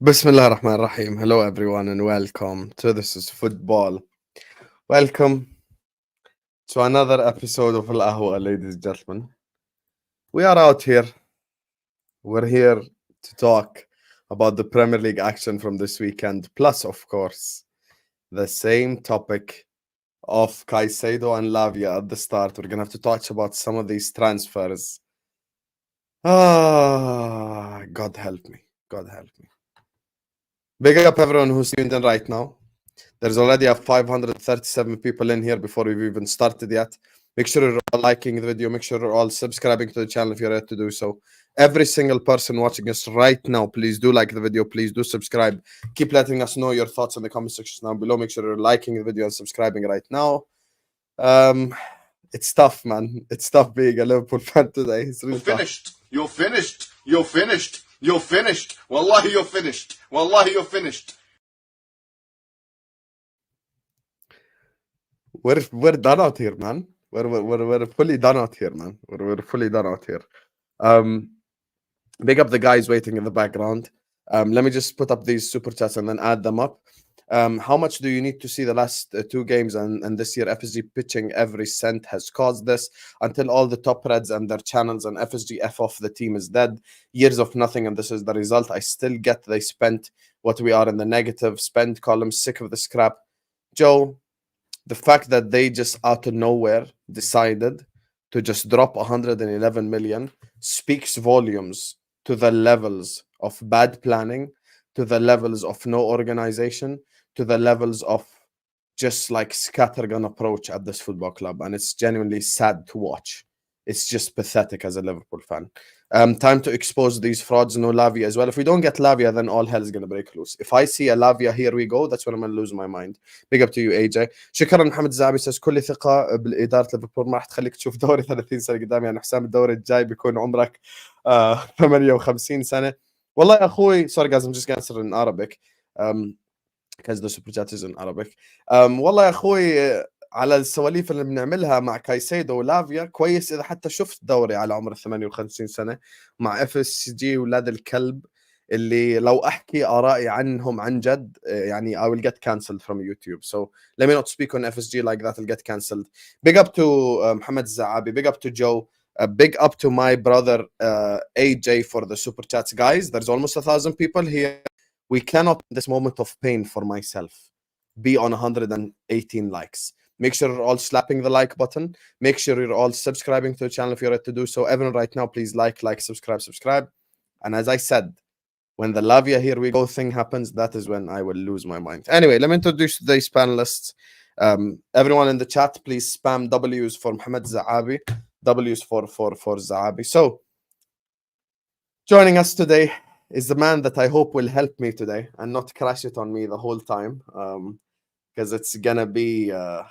Bismillah ar-Rahman ar-Rahim. Hello everyone and welcome to This is Football. Welcome to another episode of Ahwa, ladies and gentlemen. We are out here. We're here to talk about the Premier League action from this weekend, plus, of course, the same topic of Caicedo and Lavia at the start. We're going to have to touch about some of these transfers. God help me. God help me. Big up everyone who's tuned in right now. There's already 537 people in here before we've even started yet. Make sure you're all liking the video. Make sure you're all subscribing to the channel if you're ready to do so. Every single person watching us right now, please do like the video. Please do subscribe. Keep letting us know your thoughts in the comment section down below. Make sure you're liking the video and subscribing right now. It's tough, man. It's tough being a Liverpool fan today. It's really finished. You're finished. You're finished. You're finished. Wallahi, you're finished. Wallahi, you're finished. We're done out here, man. We're fully done out here, man. We're fully done out here. Big up the guys waiting in the background. Let me just put up these super chats and then add them up. How much do you need to see the last two games and this year FSG pitching every cent has caused this until all the top reds and their channels and FSG F off the team is dead. Years of nothing and this is the result. I still get they spent what we are in the negative spend column. Sick of the scrap. Joe, the fact that they just out of nowhere decided to just drop 111 million speaks volumes to the levels of bad planning, to the levels of no organization, to the levels of just like scattergun approach at this football club. And it's genuinely sad to watch. It's just pathetic as a Liverpool fan. Time to expose these frauds. No Lavia as well. If we don't get Lavia, then all hell is going to break loose. If I see a Lavia, here we go, that's when I'm going to lose my mind. Big up to you, AJ. شكرا محمد الزعبي says كل ثقة بالإدارة ليفربول ما راح تخليك تشوف دوري 30 سنة قدام. يعني حسام الدوري الجاي بيكون عمرك 58 سنة. والله يا أخوي, sorry guys, I'm just going to answer in Arabic. Because the super chat is in Arabic. والله يا أخوي, على السواليف اللي بنعملها مع كايسيدو ولافيا كويس اذا حتى شفت دوري على عمر 58 سنه مع اف اس جي ولاد الكلب اللي لو احكي ارائي عنهم عن جد يعني I will get cancelled from YouTube. So let me not speak on FSG like that. I'll get cancelled. Big up to Mohammed Zaabi. Big up to Joe. Big up to my brother AJ for the super chats. Guys, there's almost 1,000 people here. We cannot in this moment of pain for myself be on 118 likes. Make sure you're all slapping the like button. Make sure you're all subscribing to the channel if you're ready to do so. Everyone right now, please like, subscribe. And as I said, when the Lavia here we go thing happens, that is when I will lose my mind. Anyway, let me introduce today's panelists. Everyone in the chat, please spam W's for Mohammed Zaabi. W's for Zaabi. So, joining us today is the man that I hope will help me today and not crash it on me the whole time. Because it's gonna be wild.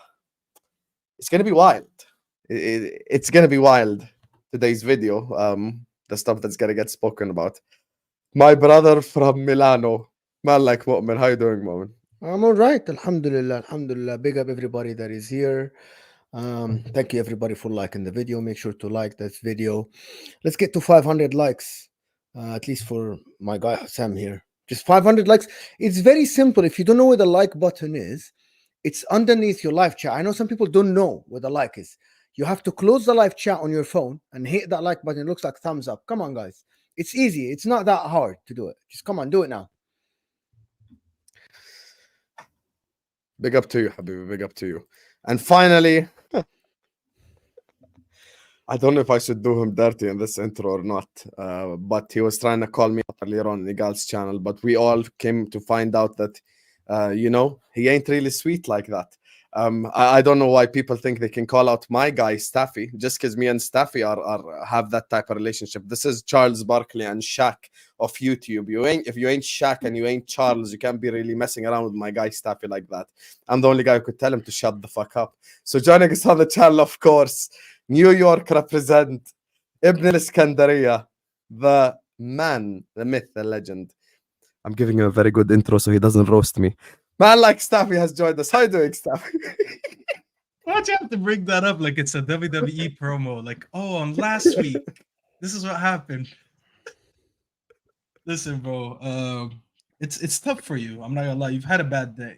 It's gonna be wild. Today's video, the stuff that's gonna get spoken about. My brother from Milano, Malak Mu'min. How you doing, Mu'min? I'm all right. Alhamdulillah. Big up everybody that is here. Thank you everybody for liking the video. Make sure to like this video. Let's get to 500 likes, at least for my guy Sam here. Just 500 likes. It's very simple. If you don't know where the like button is, it's underneath your live chat. I know some people don't know where the like is. You have to close the live chat on your phone and hit that like button. It looks like thumbs up. Come on, guys. It's easy. It's not that hard to do it. Just come on, do it now. Big up to you, Habibi. Big up to you. And finally, I don't know if I should do him dirty in this intro or not, but he was trying to call me up earlier on Igal's channel, but we all came to find out that, he ain't really sweet like that. I don't know why people think they can call out my guy Staffy just because me and Staffy have that type of relationship. This is Charles Barkley and Shaq of YouTube. If you ain't Shaq and you ain't Charles, you can't be really messing around with my guy Staffy like that. I'm the only guy who could tell him to shut the fuck up. So joining us on the channel, of course, New York represent Ibn al-Iskandariya, the man, the myth, the legend. I'm giving him a very good intro so he doesn't roast me. Man like Staffy has joined us. How you doing, Staffy? Why'd you have to bring that up like it's a WWE promo? Like, last week, this is what happened. Listen, bro. it's tough for you. I'm not gonna lie. You've had a bad day,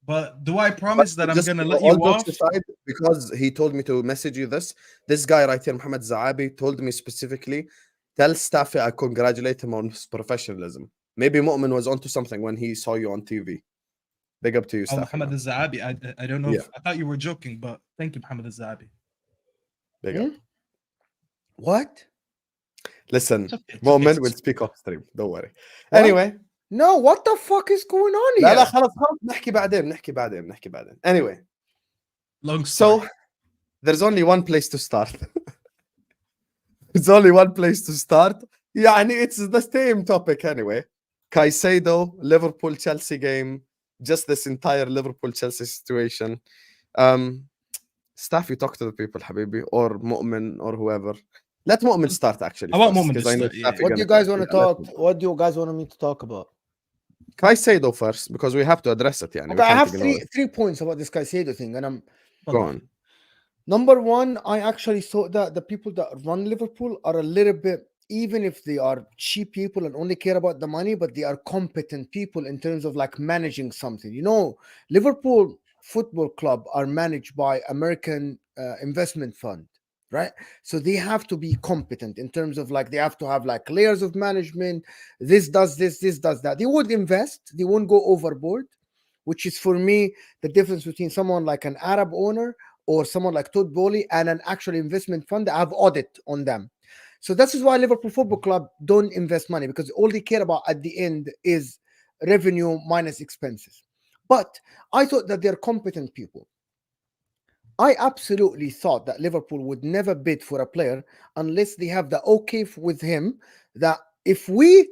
but do I promise that I'm Just gonna let all you jokes off? aside, because he told me to message you this guy right here, Muhammad Zaabi, told me specifically, tell Staffy I congratulate him on his professionalism. Maybe Mu'min was onto something when he saw you on TV. Big up to you, Oh, Staffy, Muhammad man. Zahabi. I don't know. Yeah. If, I thought you were joking, but thank you, Muhammad Zahabi. Big up. What? Listen, It's okay. Mu'min will speak off stream. Don't worry. What? Anyway. No, what the fuck is going on لا here? لا خلاص نحكي بعدين. Anyway. Long story. So, there's only one place to start. There's only one place to start. يعني it's the same topic anyway. Caicedo, Liverpool Chelsea game, just this entire Liverpool Chelsea situation. Staff, you talk to the people, Habibi, or Mu'min, or whoever. Let Mu'min start actually. I want first, Mu'min to 'cause I know start, yeah, Staffy What do gonna you guys talk. want to Yeah, talk? What do you guys want me to talk about? Caicedo first, because we have to address it. يعني, we Okay, I can't have ignore it. three points about this Caicedo thing, and I'm Go on. number one. I actually thought that the people that run Liverpool are a little bit, even if they are cheap people and only care about the money, but they are competent people in terms of like managing something. You know, Liverpool Football Club are managed by American investment fund, right? So they have to be competent in terms of like they have to have like layers of management. This does this, this does that. They would invest, they won't go overboard, which is for me the difference between someone like an Arab owner or someone like Todd Bowley and an actual investment fund that have audit on them. So this is why Liverpool Football Club don't invest money, because all they care about at the end is revenue minus expenses. But I thought that they're competent people. I absolutely thought that Liverpool would never bid for a player unless they have the okay with him that if we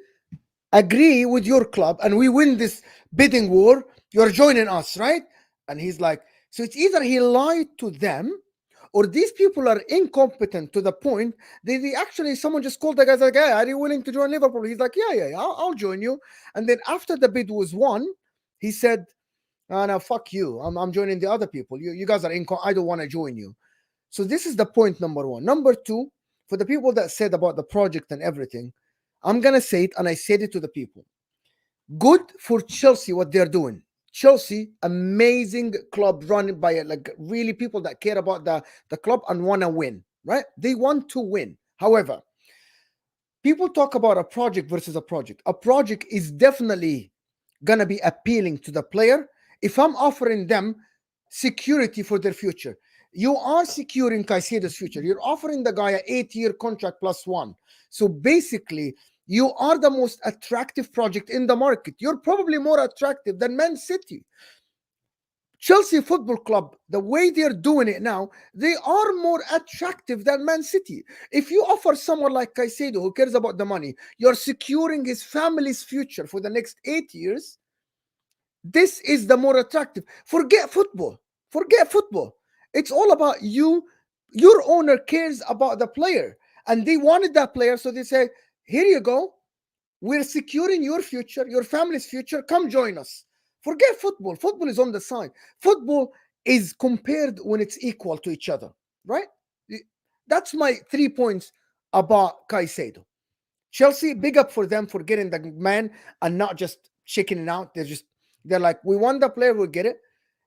agree with your club and we win this bidding war, you're joining us, right? And he's like, so it's either he lied to them or these people are incompetent to the point that they actually, someone just called the guy, like, hey, are you willing to join Liverpool? He's like, yeah, I'll join you. And then after the bid was won, he said, oh, no, fuck you. I'm joining the other people. You guys are I don't want to join you. So this is the point number one. Number two, for the people that said about the project and everything, I'm going to say it, and I said it to the people. Good for Chelsea, what they're doing. Chelsea, amazing club run by like really people that care about the club and want to win, right? They want to win. However, people talk about a project versus a project. A project is definitely going to be appealing to the player if I'm offering them security for their future. You are securing Caicedo's future. You're offering the guy an 8-year contract plus one. So basically, you are the most attractive project in the market. You're probably more attractive than Man City. Chelsea Football Club, the way they're doing it now, they are more attractive than Man City. If you offer someone like Caicedo who cares about the money, you're securing his family's future for the next 8 years. This is the more attractive. Forget football. It's all about you. Your owner cares about the player, and they wanted that player, so they say, here you go. We're securing your future, your family's future. Come join us. Forget football. Football is on the side. Football is compared when it's equal to each other, right? That's my 3 points about Caicedo. Chelsea, big up for them for getting the man and not just checking it out. They're like, we want the player, we'll get it.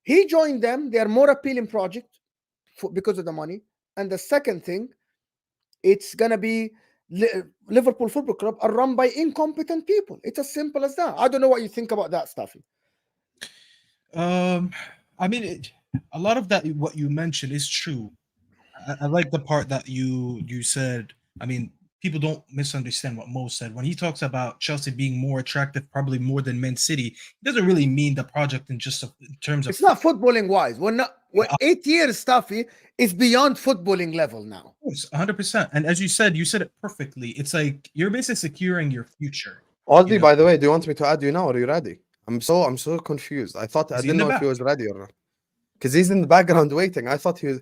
He joined them. They're more appealing project because of the money. And the second thing, it's going to be Liverpool Football Club are run by incompetent people. It's as simple as that. I don't know what you think about that, Staffy. I mean, a lot of that, what you mentioned is true. I like the part that you said. I mean, people don't misunderstand what Mo said. When he talks about Chelsea being more attractive, probably more than Man City, he doesn't really mean the project in terms of. It's not footballing wise. We're 8 years, Staffy, is beyond footballing level now. Of course, 100%. And as you said it perfectly. It's like you're basically securing your future. Ozzy, by the way, do you want me to add you now, or are you ready? I'm so confused. I didn't know if he was ready or not. Because he's in the background waiting. I thought he was.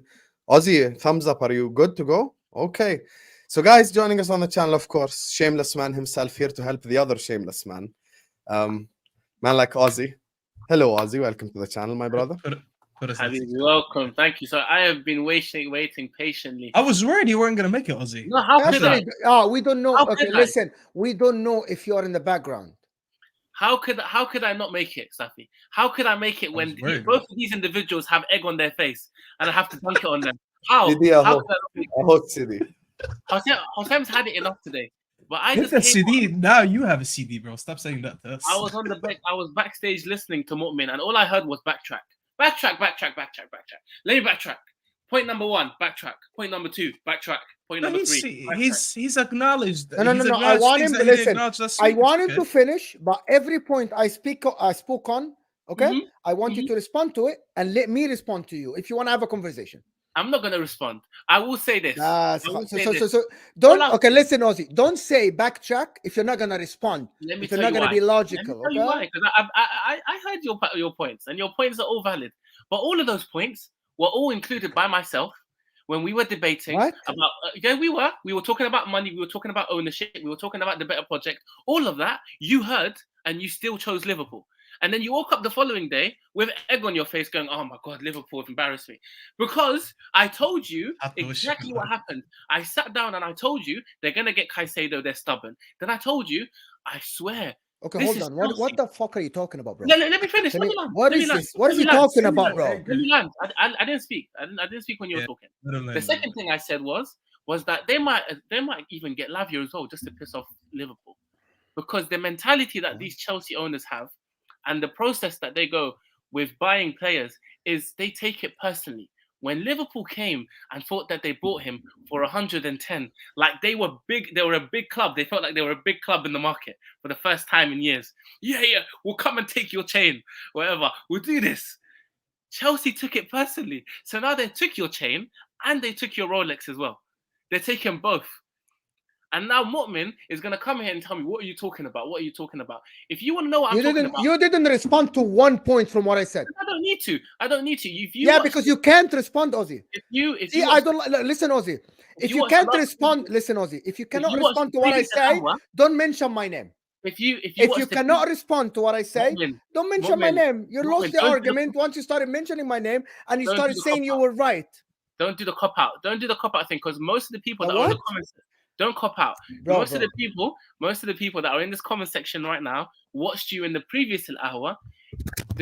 Ozzy, thumbs up. Are you good to go? Okay. So, guys, joining us on the channel, of course, Shameless Man himself here to help the other Shameless Man. Man like Ozzy. Hello, Ozzy. Welcome to the channel, my brother. Welcome. Thank you. So I have been waiting patiently. I was worried you weren't going to make it, Ozzy. No, how could I? We don't know. Okay, listen. We don't know if you're in the background. How could I not make it, Safi? How could I make it when both of these individuals have egg on their face and I have to dunk it on them? How? Sidi, How could I not make I hope Sidi. Hosem's had it enough today. But I Hit just that came CD. Now you have a CD, bro. Stop saying that to us. I was on the back. I was backstage listening to Mu'min, and all I heard was backtrack. Let me backtrack. Point number 1, backtrack. Point number 2, backtrack. Point number 3. He's acknowledged. No. I want him to listen. I want him to finish, but every point I spoke on, okay? I want you to respond to it and let me respond to you if you want to have a conversation. I'm not going to respond. I will say this. So don't. Okay, listen, Ozzy. Don't say backtrack if you're not going to respond. If you're not going to be logical. Let me tell you why. Because I heard your points, and your points are all valid. But all of those points were all included by myself when we were debating about. We were talking about money. We were talking about ownership. We were talking about the better project. All of that you heard, and you still chose Liverpool. And then you woke up the following day with egg on your face going, oh my God, Liverpool have embarrassed me. Because I told you exactly what happened. I sat down and I told you they're going to get Caicedo, they're stubborn. Then I told you, I swear. Okay, hold on. What the fuck are you talking about, bro? Let me finish. What is this? What is he talking about, bro? Let me land. I didn't speak. I didn't speak when you were talking. The second thing I said was that they might even get Lavia as well just to piss off Liverpool. Because the mentality that these Chelsea owners have, and the process that they go with buying players is they take it personally. When Liverpool came and thought that they bought him for 110, like they were big, they were a big club. They felt like they were a big club in the market for the first time in years. Yeah, we'll come and take your chain, whatever. We'll do this. Chelsea took it personally. So now they took your chain and they took your Rolex as well. They're taking both. And now Mu'min is going to come here and tell me, what are you talking about? What are you talking about? If you want to know what I'm talking about... You didn't respond to one point from what I said. I don't need to. Because you can't respond, Ozzy. Listen, Ozzy. If you can't respond... Listen, Ozzy. If you cannot respond to what I say, don't mention my name. If you cannot respond to what I say, don't mention my name. You lost the argument once you started mentioning my name and you started saying you were right. Don't do the cop-out. Don't do the cop-out thing, because most of the people that are in the comments... Don't cop out. Most of the people that are in this comment section right now watched you in the previous Ahwa.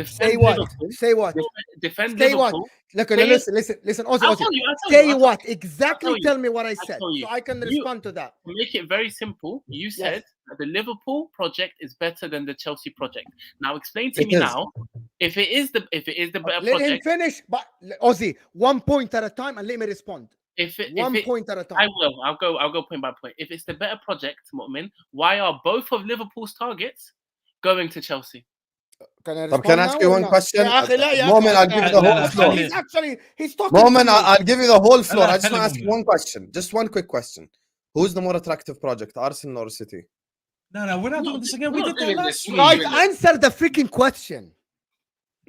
Say what? Defend Say Liverpool. What? Listen. Ozzy. Say what? Exactly. Tell me what I said, so I can respond to that. To make it very simple, you said that the Liverpool project is better than the Chelsea project. Now explain to me now if it is the better project. Let him finish, but Ozzy, 1 point at a time, and let me respond. One point at a time. I will. I'll go point by point. If it's the better project, Mu'min, why are both of Liverpool's targets going to Chelsea? Can I ask you one question? Moment, I'll give you the whole floor. He's talking. Moment, I'll give you the whole floor. I just want to ask you one question. Just one quick question. Who's the more attractive project, Arsenal or City? No, we're not doing this again. We did that last week. Guys, answer the freaking question.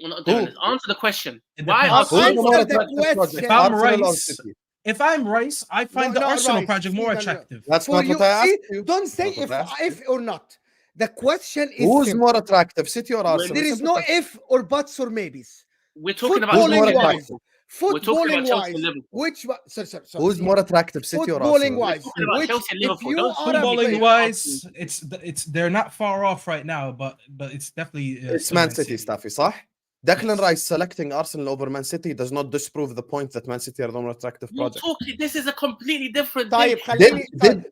We're not doing this. Answer the question. Why? Answer the question. If I'm Rice, I find the Arsenal project more attractive. That's not what I asked you. Don't say if or not. The question is who's more attractive, City or Arsenal? There is no if or buts or maybes. We're talking about footballing wise. Who's more attractive, City or Arsenal? Footballing wise. Footballing wise, it's they're not far off right now, but it's definitely it's Man City stuff, صح? Declan Rice selecting Arsenal over Man City does not disprove the point that Man City are the more attractive project. This is a completely different thing.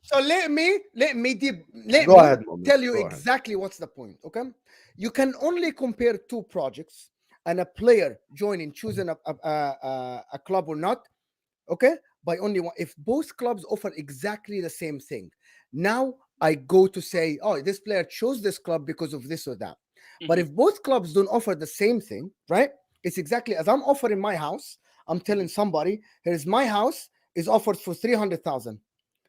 So let me tell you exactly what's the point. Okay, you can only compare two projects and a player choosing a club or not. Okay, by only one. If both clubs offer exactly the same thing, now I go to say, oh, this player chose this club because of this or that. But if both clubs don't offer the same thing, right? It's exactly as I'm offering my house. I'm telling somebody, here's my house is offered for 300,000.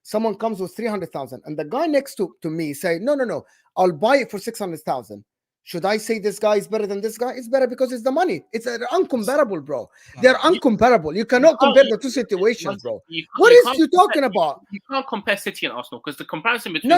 Someone comes with 300,000, and the guy next to me say, no, I'll buy it for 600,000. Should I say this guy is better than this guy? It's better because it's the money. They're uncomparable, bro. They're uncomparable. You cannot compare the two situations, bro. What is you talking about? You can't compare City and Arsenal because the comparison between no.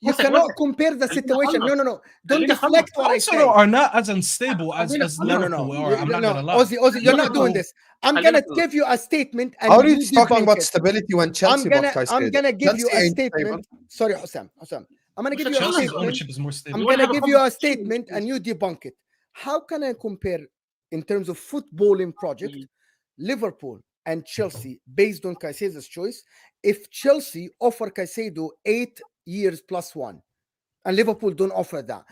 You cannot compare the situation. No. Don't deflect what I say. Arsenal are not as unstable as Liverpool are. I'm not gonna lie. Ozzy, you're not doing this. I'm gonna give you a statement. And how are you talking about stability when Chelsea bought Caicedo? I'm gonna give you a statement. Sorry, Hosam. I'm going to give you a Chelsea's statement. ownership is more stable. I'm going to give you a statement and you debunk it. How can I compare in terms of footballing project Liverpool and Chelsea based on Caicedo's choice if Chelsea offer Caicedo 8 years plus 1 and Liverpool don't offer that?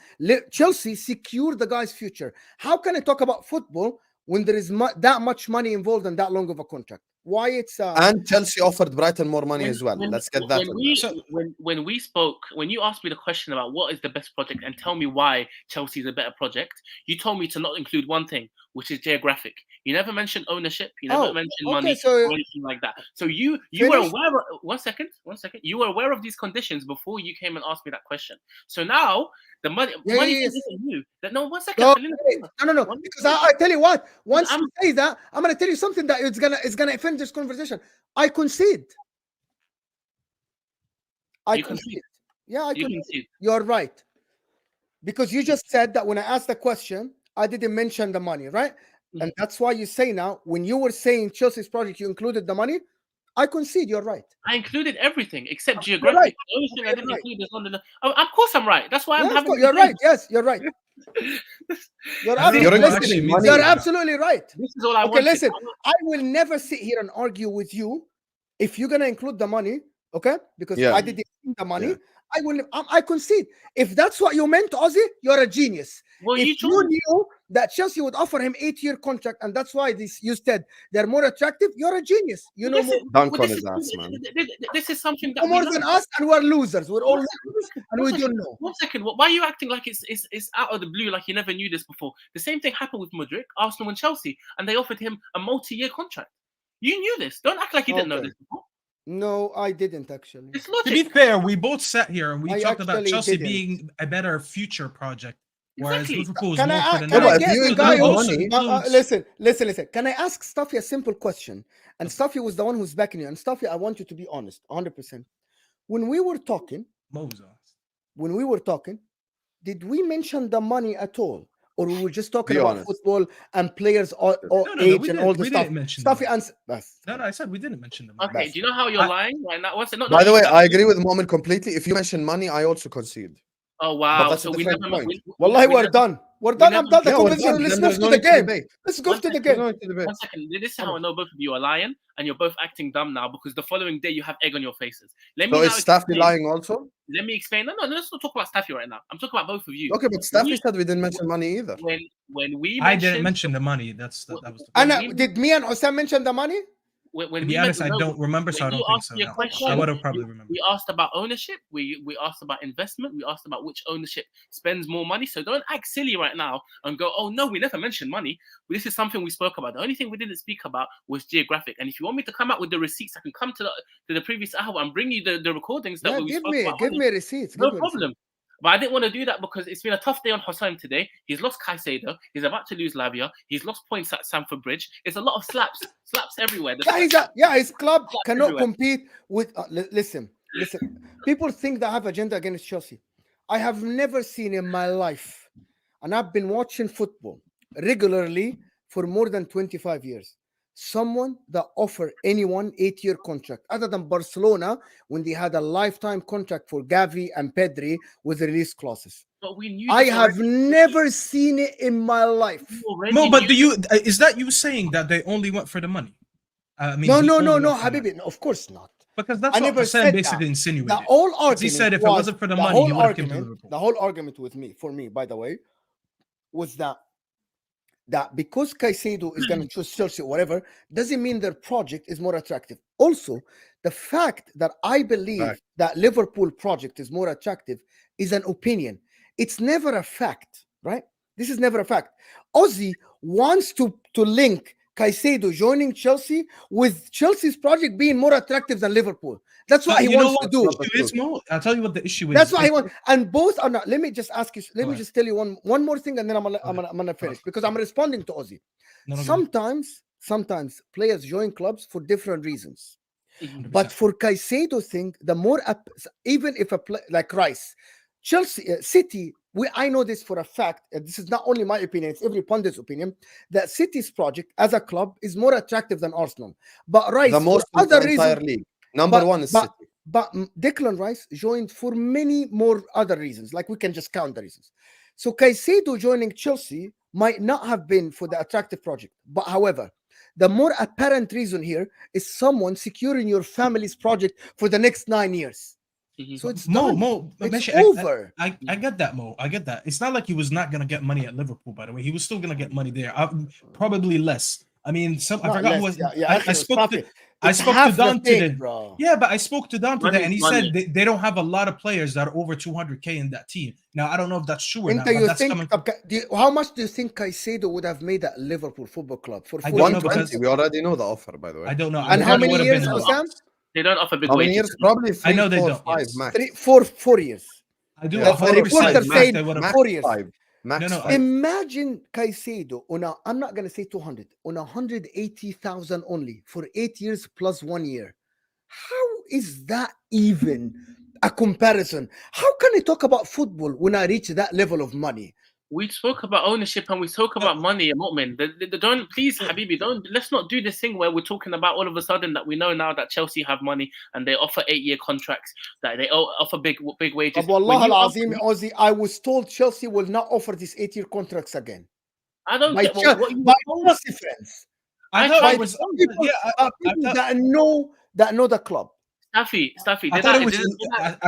Chelsea secure the guy's future. How can I talk about football when there is that much money involved and that long of a contract? Why it's and Chelsea offered Brighton more money as well. Let's get that. When we spoke, when you asked me the question about what is the best project and tell me why Chelsea is a better project, you told me to not include one thing, which is geographic. You never mentioned ownership. You never mentioned money or anything like that. So you were aware of, one second. You were aware of these conditions before you came and asked me that question. So now the money isn't new. No, 1 second. No. Because I tell you what, once you say that, I'm gonna tell you something that it's gonna offend this conversation. I concede. I concede. Yeah, I concede. You're right. Because you just said that when I asked the question, I didn't mention the money, right? And that's why you say now, when you were saying Chelsea's project, you included the money. I concede, you're right. I included everything except geographic. Right. The only thing I didn't include is London. Of course I'm right. That's why I'm having. You're right. Yes, you're right. You're absolutely right. This is all I wanted. Listen, I will never sit here and argue with you if you're gonna include the money, okay? Because I didn't include the money. I concede. If that's what you meant, Ozzy, you're a genius. Well, if you knew that Chelsea would offer him 8-year contract, and that's why you said they're more attractive, you're a genius. You know more. Dunk on his ass, man. This is something that more than us, and we're losers. We're all losers, and we don't know. 1 second. Why are you acting like it's out of the blue, like you never knew this before? The same thing happened with Mudryk, Arsenal, and Chelsea, and they offered him a multi-year contract. You knew this. Don't act like you didn't know this before. No, I didn't actually. To be fair, we both sat here and we talked about Chelsea being a better future project, whereas Liverpool is more for the now. Listen. Can I ask Stuffy a simple question? And Stuffy was the one who's backing you. And Stuffy, I want you to be honest, 100%. When we were talking, did we mention the money at all? Or we were just talking about football and players age and all the stuff. Stuffy answer. No, I said we didn't mention them. Okay, do you know how you're lying right now? By the way, I agree with Moment completely. If you mention money, I also concede. Oh wow! So we never. Wallahi, we're done. We're done. I'm done. Let's move to the game. Let's go to the game. 1 second. This is how I know both of you are lying, and you're both acting dumb now because the following day you have egg on your faces. So is Staffy lying also? Let me explain. No, let's not talk about Staffy right now. I'm talking about both of you. Okay, but Staffy said we didn't mention money either. I didn't mention the money. That was. And did me and Osam mention the money? To be honest, I don't remember, so I don't think so. No. I would have probably remembered. We asked about ownership. We asked about investment. We asked about which ownership spends more money. So don't act silly right now and go, oh, no, we never mentioned money. This is something we spoke about. The only thing we didn't speak about was geographic. And if you want me to come out with the receipts, I can come to the previous hour and bring you the recordings that we spoke about. Give me receipts. No problem. But I didn't want to do that because it's been a tough day on Hossain today. He's lost Caicedo. He's about to lose Lavia. He's lost points at Stamford Bridge. It's a lot of slaps everywhere. His club cannot compete with. Listen. People think they have agenda against Chelsea. I have never seen in my life, and I've been watching football regularly for more than 25 years. Someone that offer anyone 8-year contract other than Barcelona when they had a lifetime contract for Gavi and Pedri with release clauses. But we knew I have never seen it in my life. No, but is that you saying that they only went for the money? I mean, no, Habibi, no, of course not. Because that's what Hossain basically insinuated. The whole argument he said if it wasn't for the money, he would have come to Liverpool. The whole argument for me, by the way, was that because Caicedo is going to choose Chelsea or whatever, doesn't mean their project is more attractive. Also, the fact that I believe that Liverpool project is more attractive is an opinion. It's never a fact, right? This is never a fact. Ozzy wants to link Caicedo joining Chelsea with Chelsea's project being more attractive than Liverpool. That's what he wants to do. I'll tell you what the issue is. That's what he wants. And both are not. Let me just ask you. Let me just tell you one more thing, and then I'm gonna finish because I'm responding to Ozzy. Sometimes players join clubs for different reasons. 100%. But for Caicedo thing, the more even if a play like Rice, Chelsea, City. I know this for a fact. This is not only my opinion; it's every pundit's opinion. That City's project as a club is more attractive than Arsenal. But Rice, the most for other reasons, league. Number one is City. But Declan Rice joined for many more other reasons. Like we can just count the reasons. So Caicedo joining Chelsea might not have been for the attractive project. But however, the more apparent reason here is someone securing your family's project for the next 9 years. So it's Mo, it's over. I get that, Mo. I get that. It's not like he was not gonna get money at Liverpool. By the way, he was still gonna get money there. Probably less. I mean, I forgot who was. I spoke to Don today. Bro. Yeah, but I spoke to Don today, and he said they don't have a lot of players that are over 200K in that team. Now I don't know if that's true or not. But that's coming... how much do you think Caicedo would have made at Liverpool Football Club for 120? We already know the offer, by the way. I don't know. And how many years, Sam? They don't offer big How many wages. years? Probably 3, I know they 4, don't. 5 Yes. max. 4 years. I do. The reporter said max 4 years. 5. Max No, 5. Imagine Caicedo on a, I'm not gonna say 200, on 180,000 only for 8 years plus 1 year. How is that even a comparison? How can I talk about football when I reach that level of money? We spoke about ownership and we spoke about money, Mu'min. Don't, please, Habibi, let's not do this thing where we're talking about all of a sudden that we know now that Chelsea have money and they offer 8-year contracts, that they offer big wages. Wallah al-Azim, Ozzy, I was told Chelsea will not offer these 8-year contracts again. I don't get what you by were told. Chelsea friends. I thought it was People that know the club. Staffy. I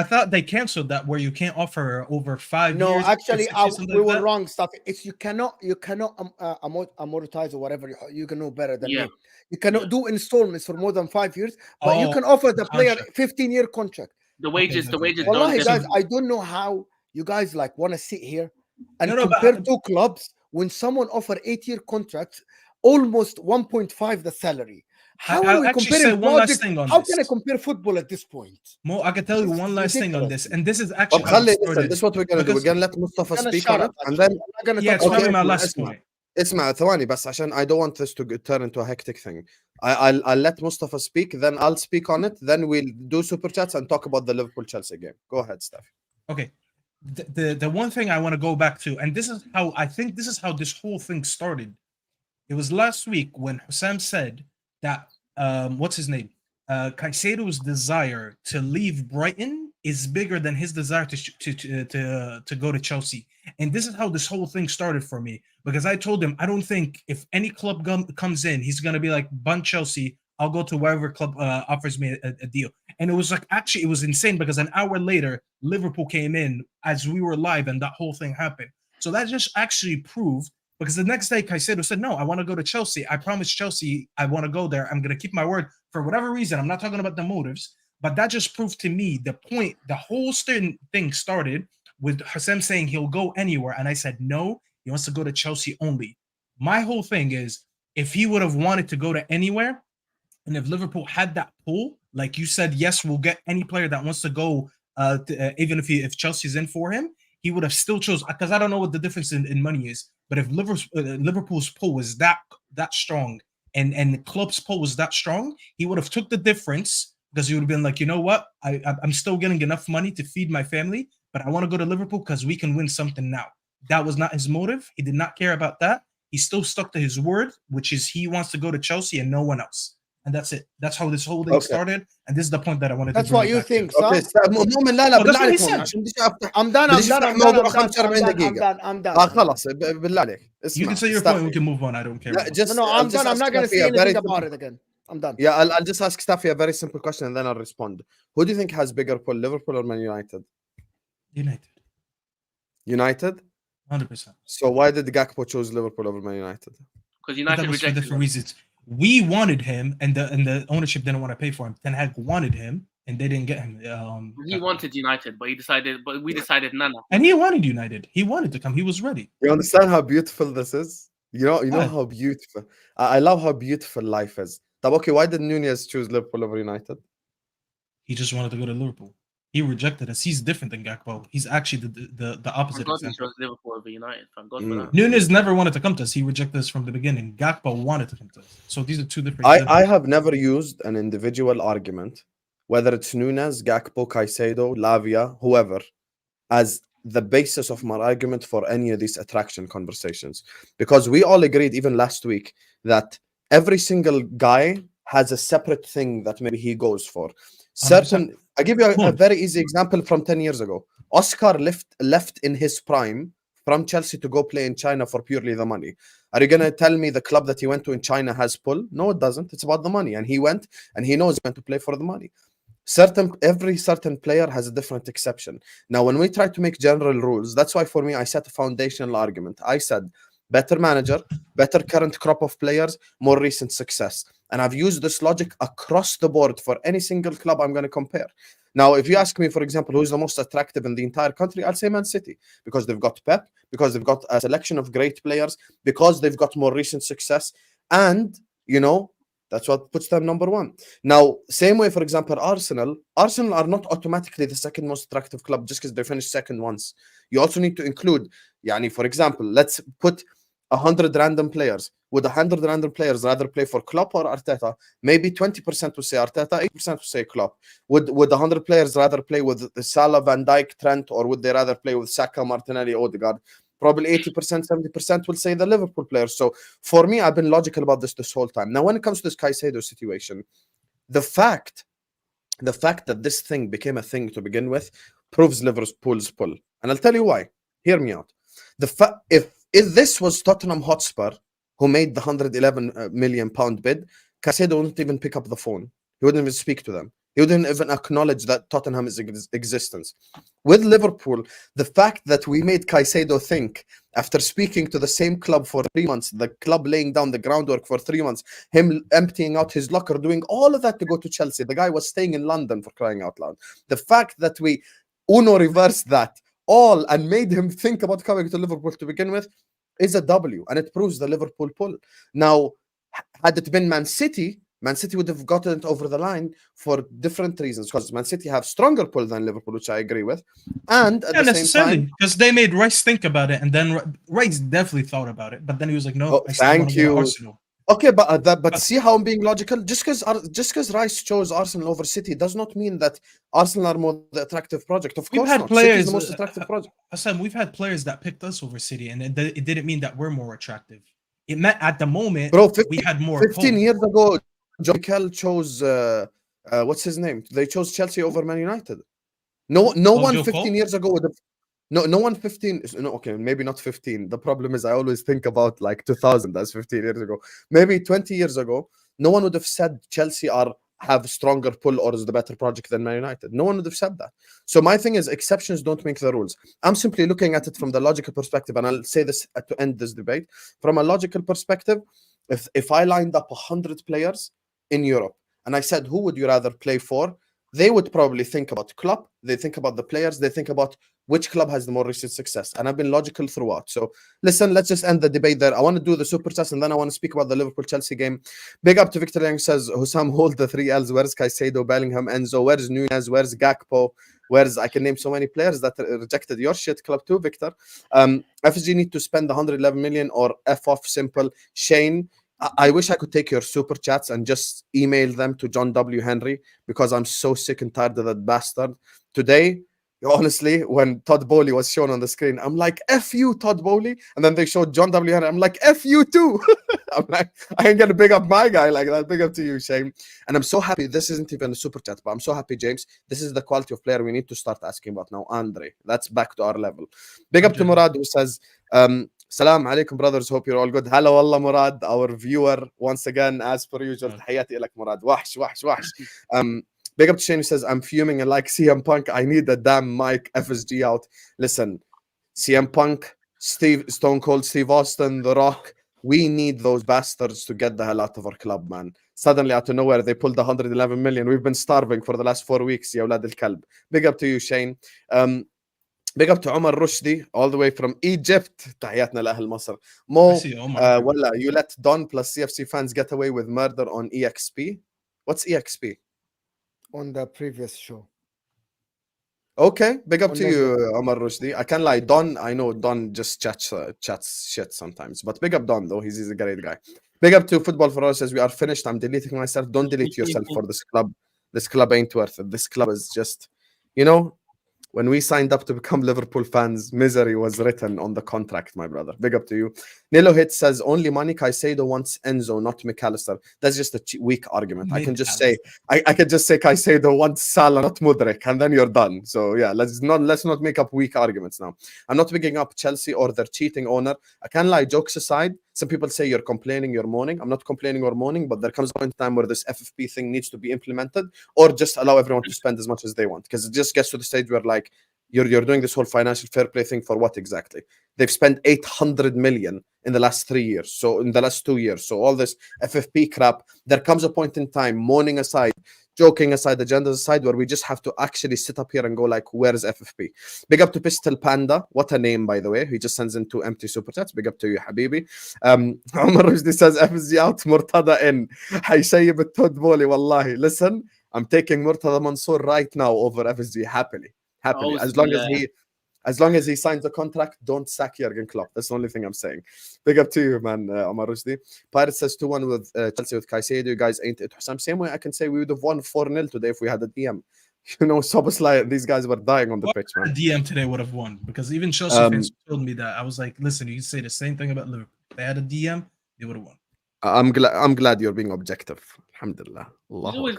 thought they canceled that where you can't offer over 5 years. No, actually, we were like wrong, Staffy. It's you cannot amortize or whatever. You can know better than me. You cannot do installments for more than 5 years, but you can offer the player 15-year contract. The wages. Wallahi, guys, I don't know how you guys like want to sit here and compare two clubs when someone offer 8-year contracts, almost 1.5 the salary. How are we comparing projects? How can I compare football at this point? Mo, I can tell you one last thing on this, and this is actually this is what we're gonna do. We're gonna let Mustafa speak on it, and then it's probably my last point. اسمع ثواني بس عشان I don't want this to turn into a hectic thing. I'll let Mustafa speak, then I'll speak on it, then we'll do super chats and talk about the Liverpool Chelsea game. Go ahead, Steph. Okay. The one thing I want to go back to, and this is how I think this is how this whole thing started. It was last week when Hussam said that what's his name? Caicedo's desire to leave Brighton is bigger than his desire to go to Chelsea. And this is how this whole thing started for me, because I told him I don't think if any club comes in, he's gonna be like, bun Chelsea, I'll go to wherever club offers me a deal. And it was like, actually, it was insane because an hour later, Liverpool came in as we were live and that whole thing happened. So that just actually proved, because the next day Caicedo said, no, I want to go to Chelsea. I promised Chelsea I want to go there. I'm going to keep my word for whatever reason. I'm not talking about the motives, but that just proved to me the point. The whole thing started with Hussam saying he'll go anywhere. And I said, no, he wants to go to Chelsea only. My whole thing is, if he would have wanted to go to anywhere, and if Liverpool had that pull, like you said, yes, we'll get any player that wants to go, even if Chelsea's in for him, he would have still chose, because I don't know what the difference in money is. But if Liverpool's pull was that strong and Klopp's pull was that strong, he would have took the difference, because he would have been like, you know what, I'm still getting enough money to feed my family, but I want to go to Liverpool because we can win something now. That was not his motive. He did not care about that. He still stuck to his word, which is he wants to go to Chelsea and no one else. And that's it. That's how this whole thing started. And this is the point that I wanted to bring. That's what you think, so? Okay, I'm done. خلاص بالله عليك. You can say your point, we can move on. I don't care. No, I'm done. I'm not going to say anything about it again. I'm done. Yeah, I'll just ask Staffy a very simple question and then I'll respond. Who do you think has bigger pull, Liverpool or Man United? United? 100%. So why did Gakpo choose Liverpool over Man United? Because United rejected for different reasons. We wanted him, and the ownership didn't want to pay for him. Ten Hag wanted him, and they didn't get him. He wanted United, but we decided none. And he wanted United. He wanted to come. He was ready. You understand how beautiful this is? You know how beautiful. I love how beautiful life is. Okay, why did Nunez choose Liverpool over United? He just wanted to go to Liverpool. He rejected us. He's different than Gakpo. He's actually the opposite. God, he chose Liverpool over United. Thank God for that. Nunez never wanted to come to us. He rejected us from the beginning. Gakpo wanted to come to us. So these are two different. I have never used an individual argument, whether it's Nunez, Gakpo, Caicedo, Lavia, whoever, as the basis of my argument for any of these attraction conversations, because we all agreed even last week that every single guy has a separate thing that maybe he goes for. Certain I give you a very easy example from 10 years ago. Oscar left in his prime from Chelsea to go play in China for purely the money. Are you going to tell me the club that he went to in China has pull? No, it doesn't. It's about the money. And he went and he knows he went to play for the money. Every certain player has a different exception. Now, when we try to make general rules, that's why for me, I set a foundational argument. I said, better manager, better current crop of players, more recent success. And I've used this logic across the board for any single club I'm going to compare. Now, if you ask me, for example, who's the most attractive in the entire country, I'll say Man City, because they've got Pep, because they've got a selection of great players, because they've got more recent success. And, you know, that's what puts them number one. Now, same way, for example, Arsenal are not automatically the second most attractive club just because they finished second once. You also need to include, for example, let's put 100 random players. Would 100 random players rather play for Klopp or Arteta? Maybe 20% will say Arteta, 80% will say Klopp. Would 100 players rather play with the Salah, Van Dijk, Trent, or would they rather play with Saka, Martinelli, Odegaard? Probably 80%, 70% will say the Liverpool players. So for me, I've been logical about this whole time. Now, when it comes to this Caicedo situation, the fact that this thing became a thing to begin with proves Liverpool's pull. And I'll tell you why. Hear me out. If this was Tottenham Hotspur, who made the £111 million bid, Caicedo wouldn't even pick up the phone. He wouldn't even speak to them. He wouldn't even acknowledge that Tottenham is existence. With Liverpool, the fact that we made Caicedo think, after speaking to the same club for 3 months, the club laying down the groundwork for 3 months, him emptying out his locker, doing all of that to go to Chelsea. The guy was staying in London, for crying out loud. The fact that we reversed that all and made him think about coming to Liverpool to begin with is a W, and it proves the Liverpool pull. Now, had it been Man City would have gotten it over the line for different reasons, because Man City have stronger pull than Liverpool, which I agree with. And at the same time, because they made Rice think about it, and then Rice definitely thought about it, but then he was like, "No, I still thank want to go you. to Arsenal." Okay, but see how I'm being logical? Just because Rice chose Arsenal over City does not mean that Arsenal are more the attractive project. Of course not. City is the most attractive project. Hassan, we've had players that picked us over City, and it didn't mean that we're more attractive. It meant at the moment, bro, we had more. 15 years ago, John Mikel chose what's his name? They chose Chelsea over Man United. No one 15 years ago would have. No one 15. No, okay, maybe not 15. The problem is I always think about like 2000 as 15 years ago. Maybe 20 years ago, no one would have said Chelsea have stronger pull or is the better project than Man United. No one would have said that. So my thing is, exceptions don't make the rules. I'm simply looking at it from the logical perspective, and I'll say this to end this debate. From a logical perspective, if I lined up 100 players in Europe and I said, who would you rather play for? They would probably think about Klopp. They think about the players. They think about which club has the more recent success. And I've been logical throughout. So listen, let's just end the debate there. I want to do the super chat, and then I want to speak about the Liverpool-Chelsea game. Big up to Victor Young, says, Hussam, hold the 3 Ls. Where's Caicedo, Bellingham, Enzo? Where's Nunez? Where's Gakpo? I can name so many players that rejected your shit club too, Victor. FSG need to spend 111 million or F off, simple. Shane, I wish I could take your super chats and just email them to John W. Henry, because I'm so sick and tired of that bastard. Today, honestly, when Todd Bowley was shown on the screen, I'm like, F you, Todd Bowley. And then they showed John W. Henry. I'm like, F you too. I'm like, I ain't gonna big up my guy like that. Big up to you, Shane. And I'm so happy. This isn't even a super chat, but I'm so happy, James. This is the quality of player we need to start asking about now. Andre, that's back to our level. Big up to Murad, who says, Salam alaikum, brothers. Hope you're all good. Hello, Allah, Murad, our viewer. Once again, as per usual, tahiyati ilak, Murad. Wahsh. Big up to Shane, who says, I'm fuming and like CM Punk. I need the damn mic, FSG out. Listen, CM Punk, Stone Cold Steve Austin, The Rock, we need those bastards to get the hell out of our club, man. Suddenly, out of nowhere, they pulled 111 million. We've been starving for the last 4 weeks, ya awlad al-kalb. Big up to you, Shane. Big up to Omar Rushdi, all the way from Egypt. تحياتنا لأهل مصر. Mo, you let Don plus CFC fans get away with murder on EXP. What's EXP? On the previous show. Okay, big up to you, Omar Rushdi. I can't lie, Don, I know Don just chats shit sometimes, but big up Don, though. He's a great guy. Big up to Football for All, says, we are finished. I'm deleting myself. Don't delete yourself for this club. This club ain't worth it. This club is just, When we signed up to become Liverpool fans, misery was written on the contract, my brother. Big up to you. Nilo Hit says, only money. Caicedo wants Enzo, not McAllister. That's just a weak argument. I can just say, I can just say Caicedo wants Salah, not Mudrik, and then you're done. So yeah, let's not make up weak arguments now. I'm not picking up Chelsea or their cheating owner. I can't lie, jokes aside, some people say you're complaining, you're moaning. I'm not complaining or moaning, but there comes a point in time where this FFP thing needs to be implemented, or just allow everyone to spend as much as they want. Because it just gets to the stage where like you're doing this whole financial fair play thing for what exactly? They've spent 800 million in the last 3 years. So in the last 2 years. So all this FFP crap, there comes a point in time, moaning aside, joking aside, agendas aside, where we just have to actually sit up here and go like, where's FFP? Big up to Pistol Panda. What a name, by the way. He just sends in 2 empty super chats. Big up to you, Habibi. Omar Rushdie says, FSG out, Murtada in. حيشيب التود بولي والله. Listen, I'm taking Murtada Mansour right now over FSG happily. As long as he signs a contract, don't sack Jurgen Klopp. That's the only thing I'm saying. Big up to you, man, Omar Rushdie. Pirates says 2-1 with Chelsea with Caicedo. You guys ain't it. Same way I can say we would have won 4-0 today if we had a DM. You know, Soboslai, these guys were dying on the pitch, man. A DM today would have won, because even Chelsea fans told me that. I was like, listen, you can say the same thing about Liverpool. If they had a DM, they would have won. I'm glad you're being objective. Alhamdulillah.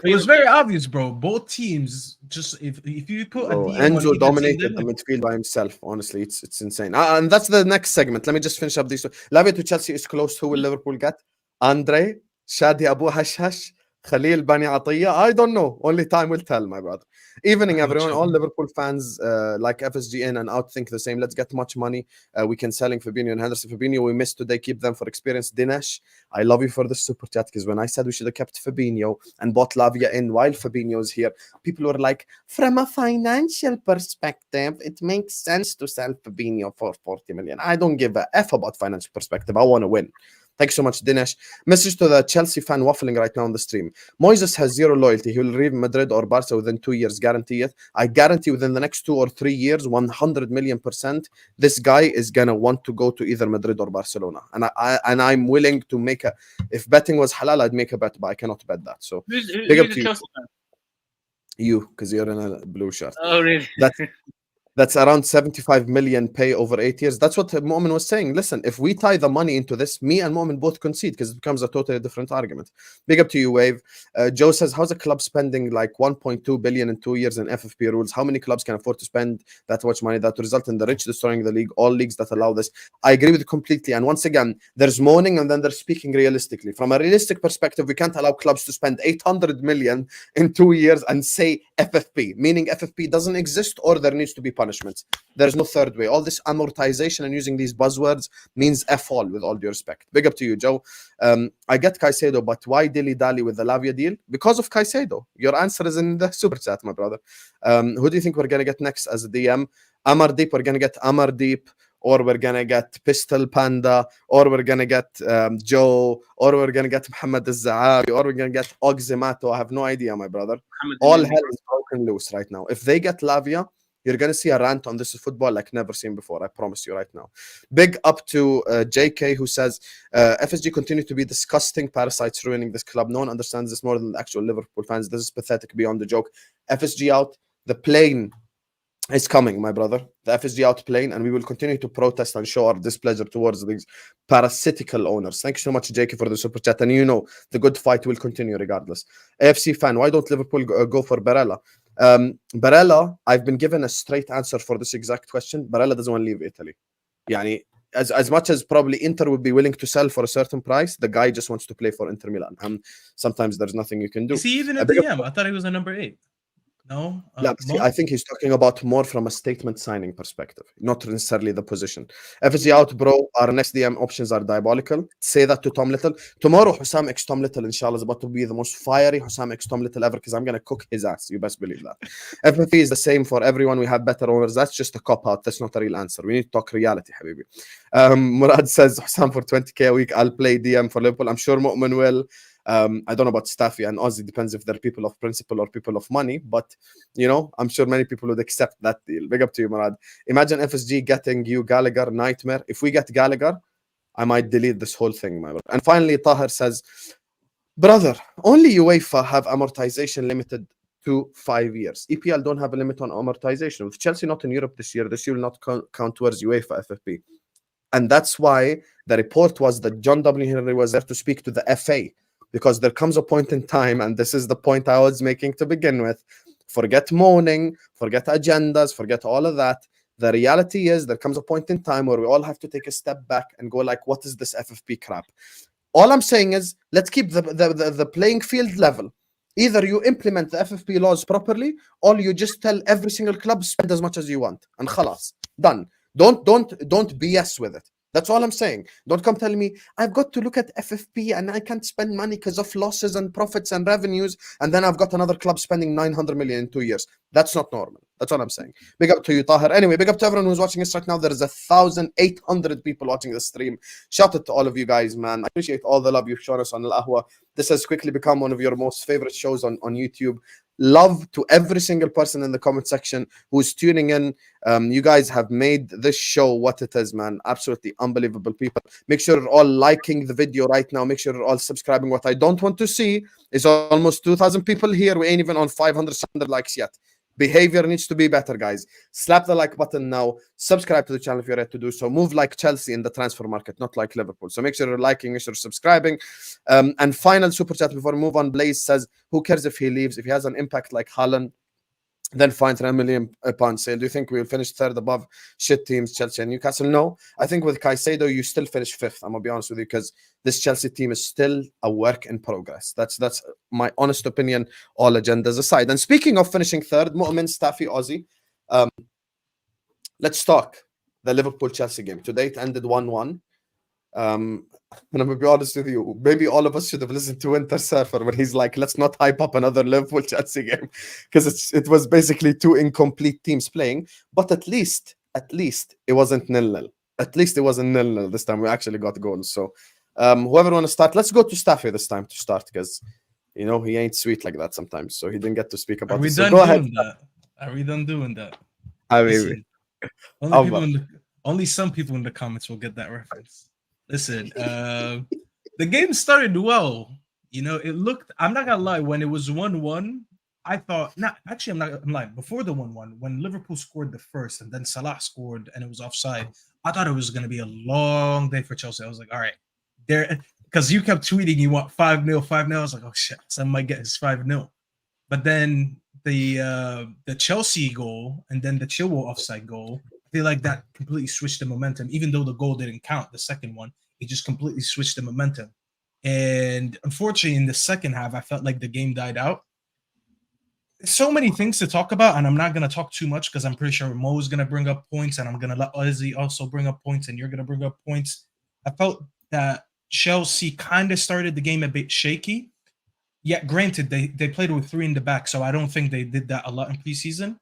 It was very obvious, bro. Both teams, just if you put a DM, Enzo dominated the midfield by himself. Honestly, it's insane. And that's the next segment. Let me just finish up these. Lavia to Chelsea is close. Who will Liverpool get? Andre, Shadi Abu Hashash, Khalil Bani Atiyah. I don't know. Only time will tell, my brother. Evening, everyone. All Liverpool fans like FSG in and out think the same. Let's get much money. We can selling Fabinho and Henderson. Fabinho, we missed today. Keep them for experience. Dinesh, I love you for the super chat, because when I said we should have kept Fabinho and bought Lavia in while Fabinho's here, people were like, from a financial perspective, it makes sense to sell Fabinho for 40 million. I don't give a F about financial perspective. I want to win. Thank you so much, Dinesh. Message to the Chelsea fan waffling right now on the stream. Moises has zero loyalty. He will leave Madrid or Barca within 2 years. Guarantee it. I guarantee within the next 2 or 3 years, 100 million %, this guy is going to want to go to either Madrid or Barcelona. And I'm willing to make a... If betting was halal, I'd make a bet, but I cannot bet that. So, big up to you. You, because you're in a blue shirt. Oh, really? That's around 75 million pay over 8 years. That's what Mu'min was saying. Listen, if we tie the money into this, me and Mu'min both concede, because it becomes a totally different argument. Big up to you, Wave. Joe says, how's a club spending like 1.2 billion in 2 years in FFP rules? How many clubs can afford to spend that much money? That result in the rich destroying the league. All leagues that allow this. I agree with you completely. And once again, there's moaning and then there's speaking realistically. From a realistic perspective, we can't allow clubs to spend 800 million in 2 years and say FFP, meaning FFP doesn't exist or there needs to be punishments. There's no third way. All this amortization and using these buzzwords means F all, with all due respect. Big up to you, Joe. I get Caicedo, but why dilly-dally with the Lavia deal? Because of Caicedo. Your answer is in the super chat, my brother. Who do you think we're going to get next as a DM? Amardeep, we're going to get Amardeep, or we're going to get Pistol Panda, or we're going to get Joe, or we're going to get Muhammad al-Zahawi, or we're going to get Oxemato. I have no idea, my brother. All hell is broken loose right now. If they get Lavia, you're going to see a rant on this football like never seen before. I promise you right now. Big up to JK, who says, FSG continue to be disgusting parasites ruining this club. No one understands this more than the actual Liverpool fans. This is pathetic beyond the joke. FSG out. The plane is coming, my brother. The FSG out plane, and we will continue to protest and show our displeasure towards these parasitical owners. Thank you so much, JK, for the super chat. And you know, the good fight will continue regardless. AFC fan, why don't Liverpool go for Barella? Barella, I've been given a straight answer for this exact question. Barella doesn't want to leave Italy. Yani, as much as probably Inter would be willing to sell for a certain price, the guy just wants to play for Inter Milan. And sometimes there's nothing you can do. Is he even a DM? I thought he was a number 8. No, see, I think he's talking about more from a statement signing perspective, not necessarily the position. FSG out, bro. Our next DM options are diabolical. Say that to Tom Little. Tomorrow, Hussam X Tom Little, inshallah, is about to be the most fiery Hussam X Tom Little ever, because I'm going to cook his ass. You best believe that. FFP is the same for everyone. We have better owners. That's just a cop-out. That's not a real answer. We need to talk reality, habibi. Murad says, Hussam, for 20k a week, I'll play DM for Liverpool. I'm sure Mu'min will. I don't know about Staffy and Ozzy. Depends if they're people of principle or people of money. But, you know, I'm sure many people would accept that deal. Big up to you, Murad. Imagine FSG getting you Gallagher, nightmare. If we get Gallagher, I might delete this whole thing, my brother. And finally, Tahir says, brother, only UEFA have amortization limited to 5 years. EPL don't have a limit on amortization. With Chelsea not in Europe this year, this year will not count towards UEFA FFP. And that's why the report was that John W. Henry was there to speak to the FA, because there comes a point in time, and this is the point I was making to begin with, forget moaning, forget agendas, forget all of that. The reality is there comes a point in time where we all have to take a step back and go like, what is this FFP crap? All I'm saying is, let's keep the playing field level. Either you implement the FFP laws properly, or you just tell every single club spend as much as you want, and khalas, done. Don't BS with it. That's all I'm saying. Don't come telling me I've got to look at FFP and I can't spend money because of losses and profits and revenues, and then I've got another club spending 900 million in 2 years. That's not normal. That's all I'm saying. Big up to you, Tahir. Anyway, big up to everyone who's watching us right now. There is 1,800 people watching the stream. Shout out to all of you guys, man. I appreciate all the love you've shown us on Ahwa. This has quickly become one of your most favorite shows on YouTube. Love to every single person in the comment section who's tuning in. You guys have made this show what it is, man. Absolutely unbelievable people. Make sure you're all liking the video right now. Make sure you're all subscribing. What I don't want to see is almost 2,000 people here. We ain't even on 500 likes yet. Behavior needs to be better, guys. Slap the like button now. Subscribe to the channel if you're ready to do so. Move like Chelsea in the transfer market, not like Liverpool. So make sure you're liking, make sure you're subscribing. And final super chat before we move on. Blaze says, who cares if he leaves? If he has an impact like Haaland, then fine, £3 million sale. Do you think we'll finish third above shit teams, Chelsea and Newcastle? No. I think with Caicedo, you still finish fifth. I'm going to be honest with you, because this Chelsea team is still a work in progress. That's my honest opinion, all agendas aside. And speaking of finishing third, Mu'min, Staffy, Aussie, let's talk the Liverpool-Chelsea game. Today it ended 1-1. And I'm going to be honest with you, maybe all of us should have listened to Winter Surfer when he's like, let's not hype up another Liverpool-Chelsea game, because it was basically two incomplete teams playing. But at least it wasn't 0-0. At least it wasn't 0-0 this time. We actually got goals. So whoever want to start, let's go to Staffy this time to start, because you know he ain't sweet like that sometimes. So he didn't get to speak about it. So go ahead. Are we done doing that? I mean, only some people in the comments will get that reference. Listen, the game started well. You know, it looked, I'm not gonna lie, when it was 1-1, I thought, I'm lying. Before the 1-1, when Liverpool scored the first and then Salah scored and it was offside, I thought it was gonna be a long day for Chelsea. I was like, all right, there, because you kept tweeting you want 5-0, 5-0. I was like, oh shit, some might get his 5-0. But then the Chelsea goal and then the Chilwell offside goal, I feel like that completely switched the momentum. Even though the goal didn't count, the second one, it just completely switched the momentum. And unfortunately, in the second half, I felt like the game died out. So many things to talk about, and I'm not going to talk too much because I'm pretty sure Mo is going to bring up points, and I'm going to let Ozzy also bring up points, and you're going to bring up points. I felt that Chelsea kind of started the game a bit shaky. Yet, granted, they played with 3 in the back, so I don't think they did that a lot in preseason.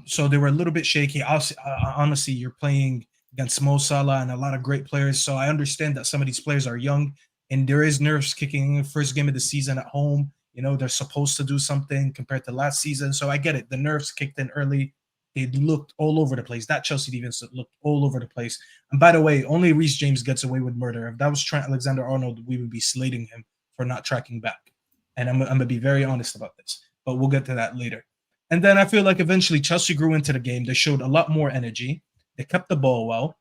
So they were a little bit shaky. Honestly, you're playing against Mo Salah and a lot of great players, so I understand that some of these players are young, and there is nerves kicking in. First game of the season at home. You know, they're supposed to do something compared to last season, so I get it. The nerves kicked in early. They looked all over the place. That Chelsea defense looked all over the place. And by the way, only Reece James gets away with murder. If that was Trent Alexander-Arnold, we would be slating him for not tracking back. And I'm going to be very honest about this, but we'll get to that later. And then I feel like eventually Chelsea grew into the game. They showed a lot more energy. They kept the ball well.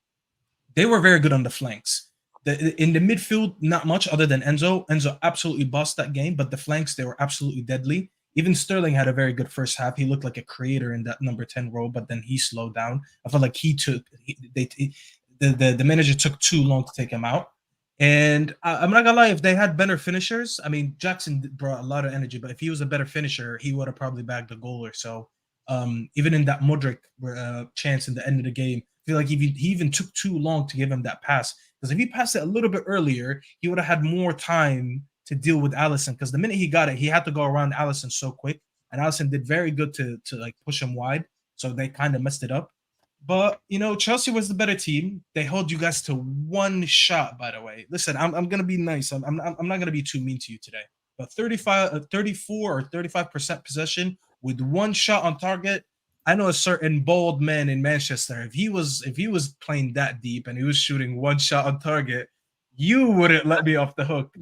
They were very good on the flanks. In the midfield, not much other than Enzo. Enzo absolutely bossed that game, but the flanks, they were absolutely deadly. Even Sterling had a very good first half. He looked like a creator in that number 10 role, but then he slowed down. I felt like the manager took too long to take him out. And I'm not gonna lie, if they had better finishers, I mean, Jackson brought a lot of energy, but if he was a better finisher, he would have probably bagged a goal or so. Even in that Modric chance in the end of the game, I feel like he even took too long to give him that pass. Because if he passed it a little bit earlier, he would have had more time to deal with Alisson. Because the minute he got it, he had to go around Alisson so quick, and Alisson did very good to like push him wide. So they kind of messed it up. But, you know, Chelsea was the better team. They held you guys to 1 shot, by the way. Listen, I'm going to be nice. I'm not going to be too mean to you today. But 34 or 35% possession with 1 shot on target. I know a certain bold man in Manchester. If he was playing that deep and he was shooting 1 shot on target, You wouldn't let me off the hook.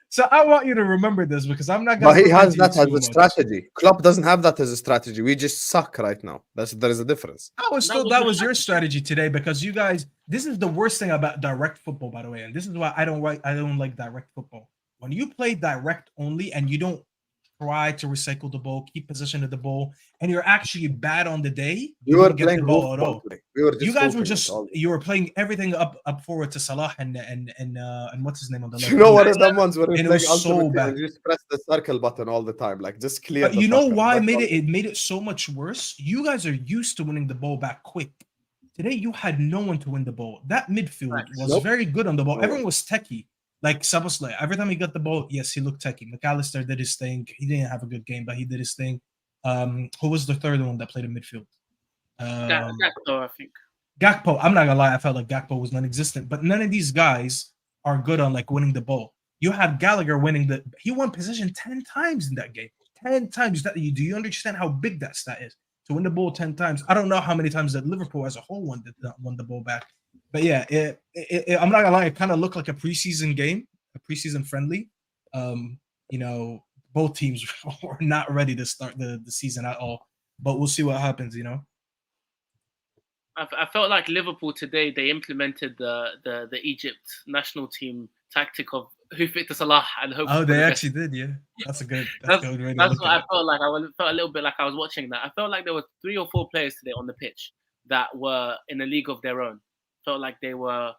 So I want you to remember this because I'm not But gonna. he has that as too a much. strategy. Klopp doesn't have that as a strategy. We just suck right now. There is a difference. That was your strategy today because you guys. This is the worst thing about direct football, by the way, and this is why I don't like direct football. When you play direct only and you don't try to recycle the ball, keep possession of the ball, and you're actually bad on the day, you were don't get the playing ball at all. We were just You guys were hooping just you were playing everything up forward to Salah and what's his name on the left. You know what are the ones where And playing it was so ultimate bad. and you just press the circle button all the time, like just clear. But you know why it made it so much worse? You guys are used to winning the ball back quick. Today you had no one to win the ball. That midfield was very good on the ball. Everyone was techie. Like Saboslay, every time he got the ball, yes, he looked techie. McAllister did his thing. He didn't have a good game, but he did his thing. Who was the third one that played in midfield? Gakpo, I think. Gakpo. I'm not gonna lie, I felt like Gakpo was non-existent. But none of these guys are good on like winning the ball. You had Gallagher he won possession 10 times in that game. 10 times. Do you understand how big that stat is? To win the ball 10 times. I don't know how many times that Liverpool as a whole won the ball back. But yeah, I'm not gonna lie, it kind of looked like a preseason game, a preseason friendly. Both teams were not ready to start the season at all. But we'll see what happens, I felt like Liverpool today, they implemented the Egypt national team tactic of hoof it to Salah and hope. Oh, they actually did, yeah. That's a good. That's what I felt like. I felt a little bit like I was watching that. I felt like there were 3 or 4 players today on the pitch that were in a league of their own. Felt like they were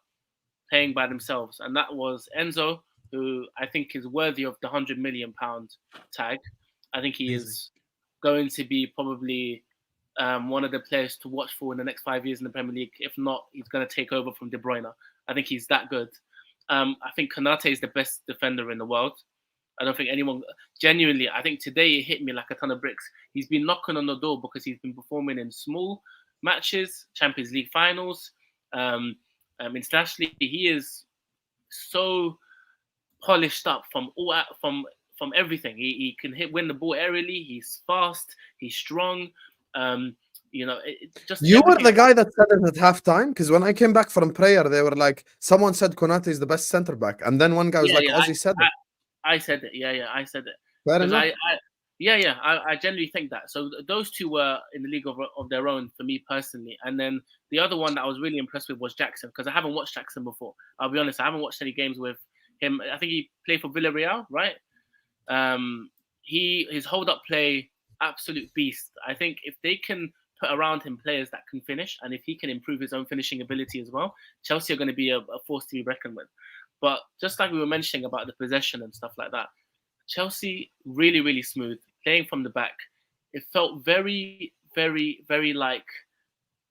playing by themselves, and that was Enzo, who I think is worthy of the £100 million tag. I think he is going to be probably one of the players to watch for in the next 5 years in the Premier League. If not, he's going to take over from De Bruyne. I think he's that good. I think Konate is the best defender in the world. I don't think anyone genuinely. I think today it hit me like a ton of bricks. He's been knocking on the door because he's been performing in small matches, Champions League finals. Internationally, he is so polished up from everything. He can win the ball aerially. He's fast. He's strong. You were the guy that said it at halftime, because when I came back from prayer, they were like, someone said Konate is the best center back, and then one guy was Ozzy said it. I said it. Yeah, I said it. Fair enough. I generally think that. So those two were in the league of their own for me personally. And then the other one that I was really impressed with was Jackson, because I haven't watched Jackson before. I'll be honest, I haven't watched any games with him. I think he played for Villarreal, right? His hold-up play, absolute beast. I think if they can put around him players that can finish, and if he can improve his own finishing ability as well, Chelsea are going to be a force to be reckoned with. But just like we were mentioning about the possession and stuff like that, Chelsea really, really smooth, playing from the back. It felt very, very, very like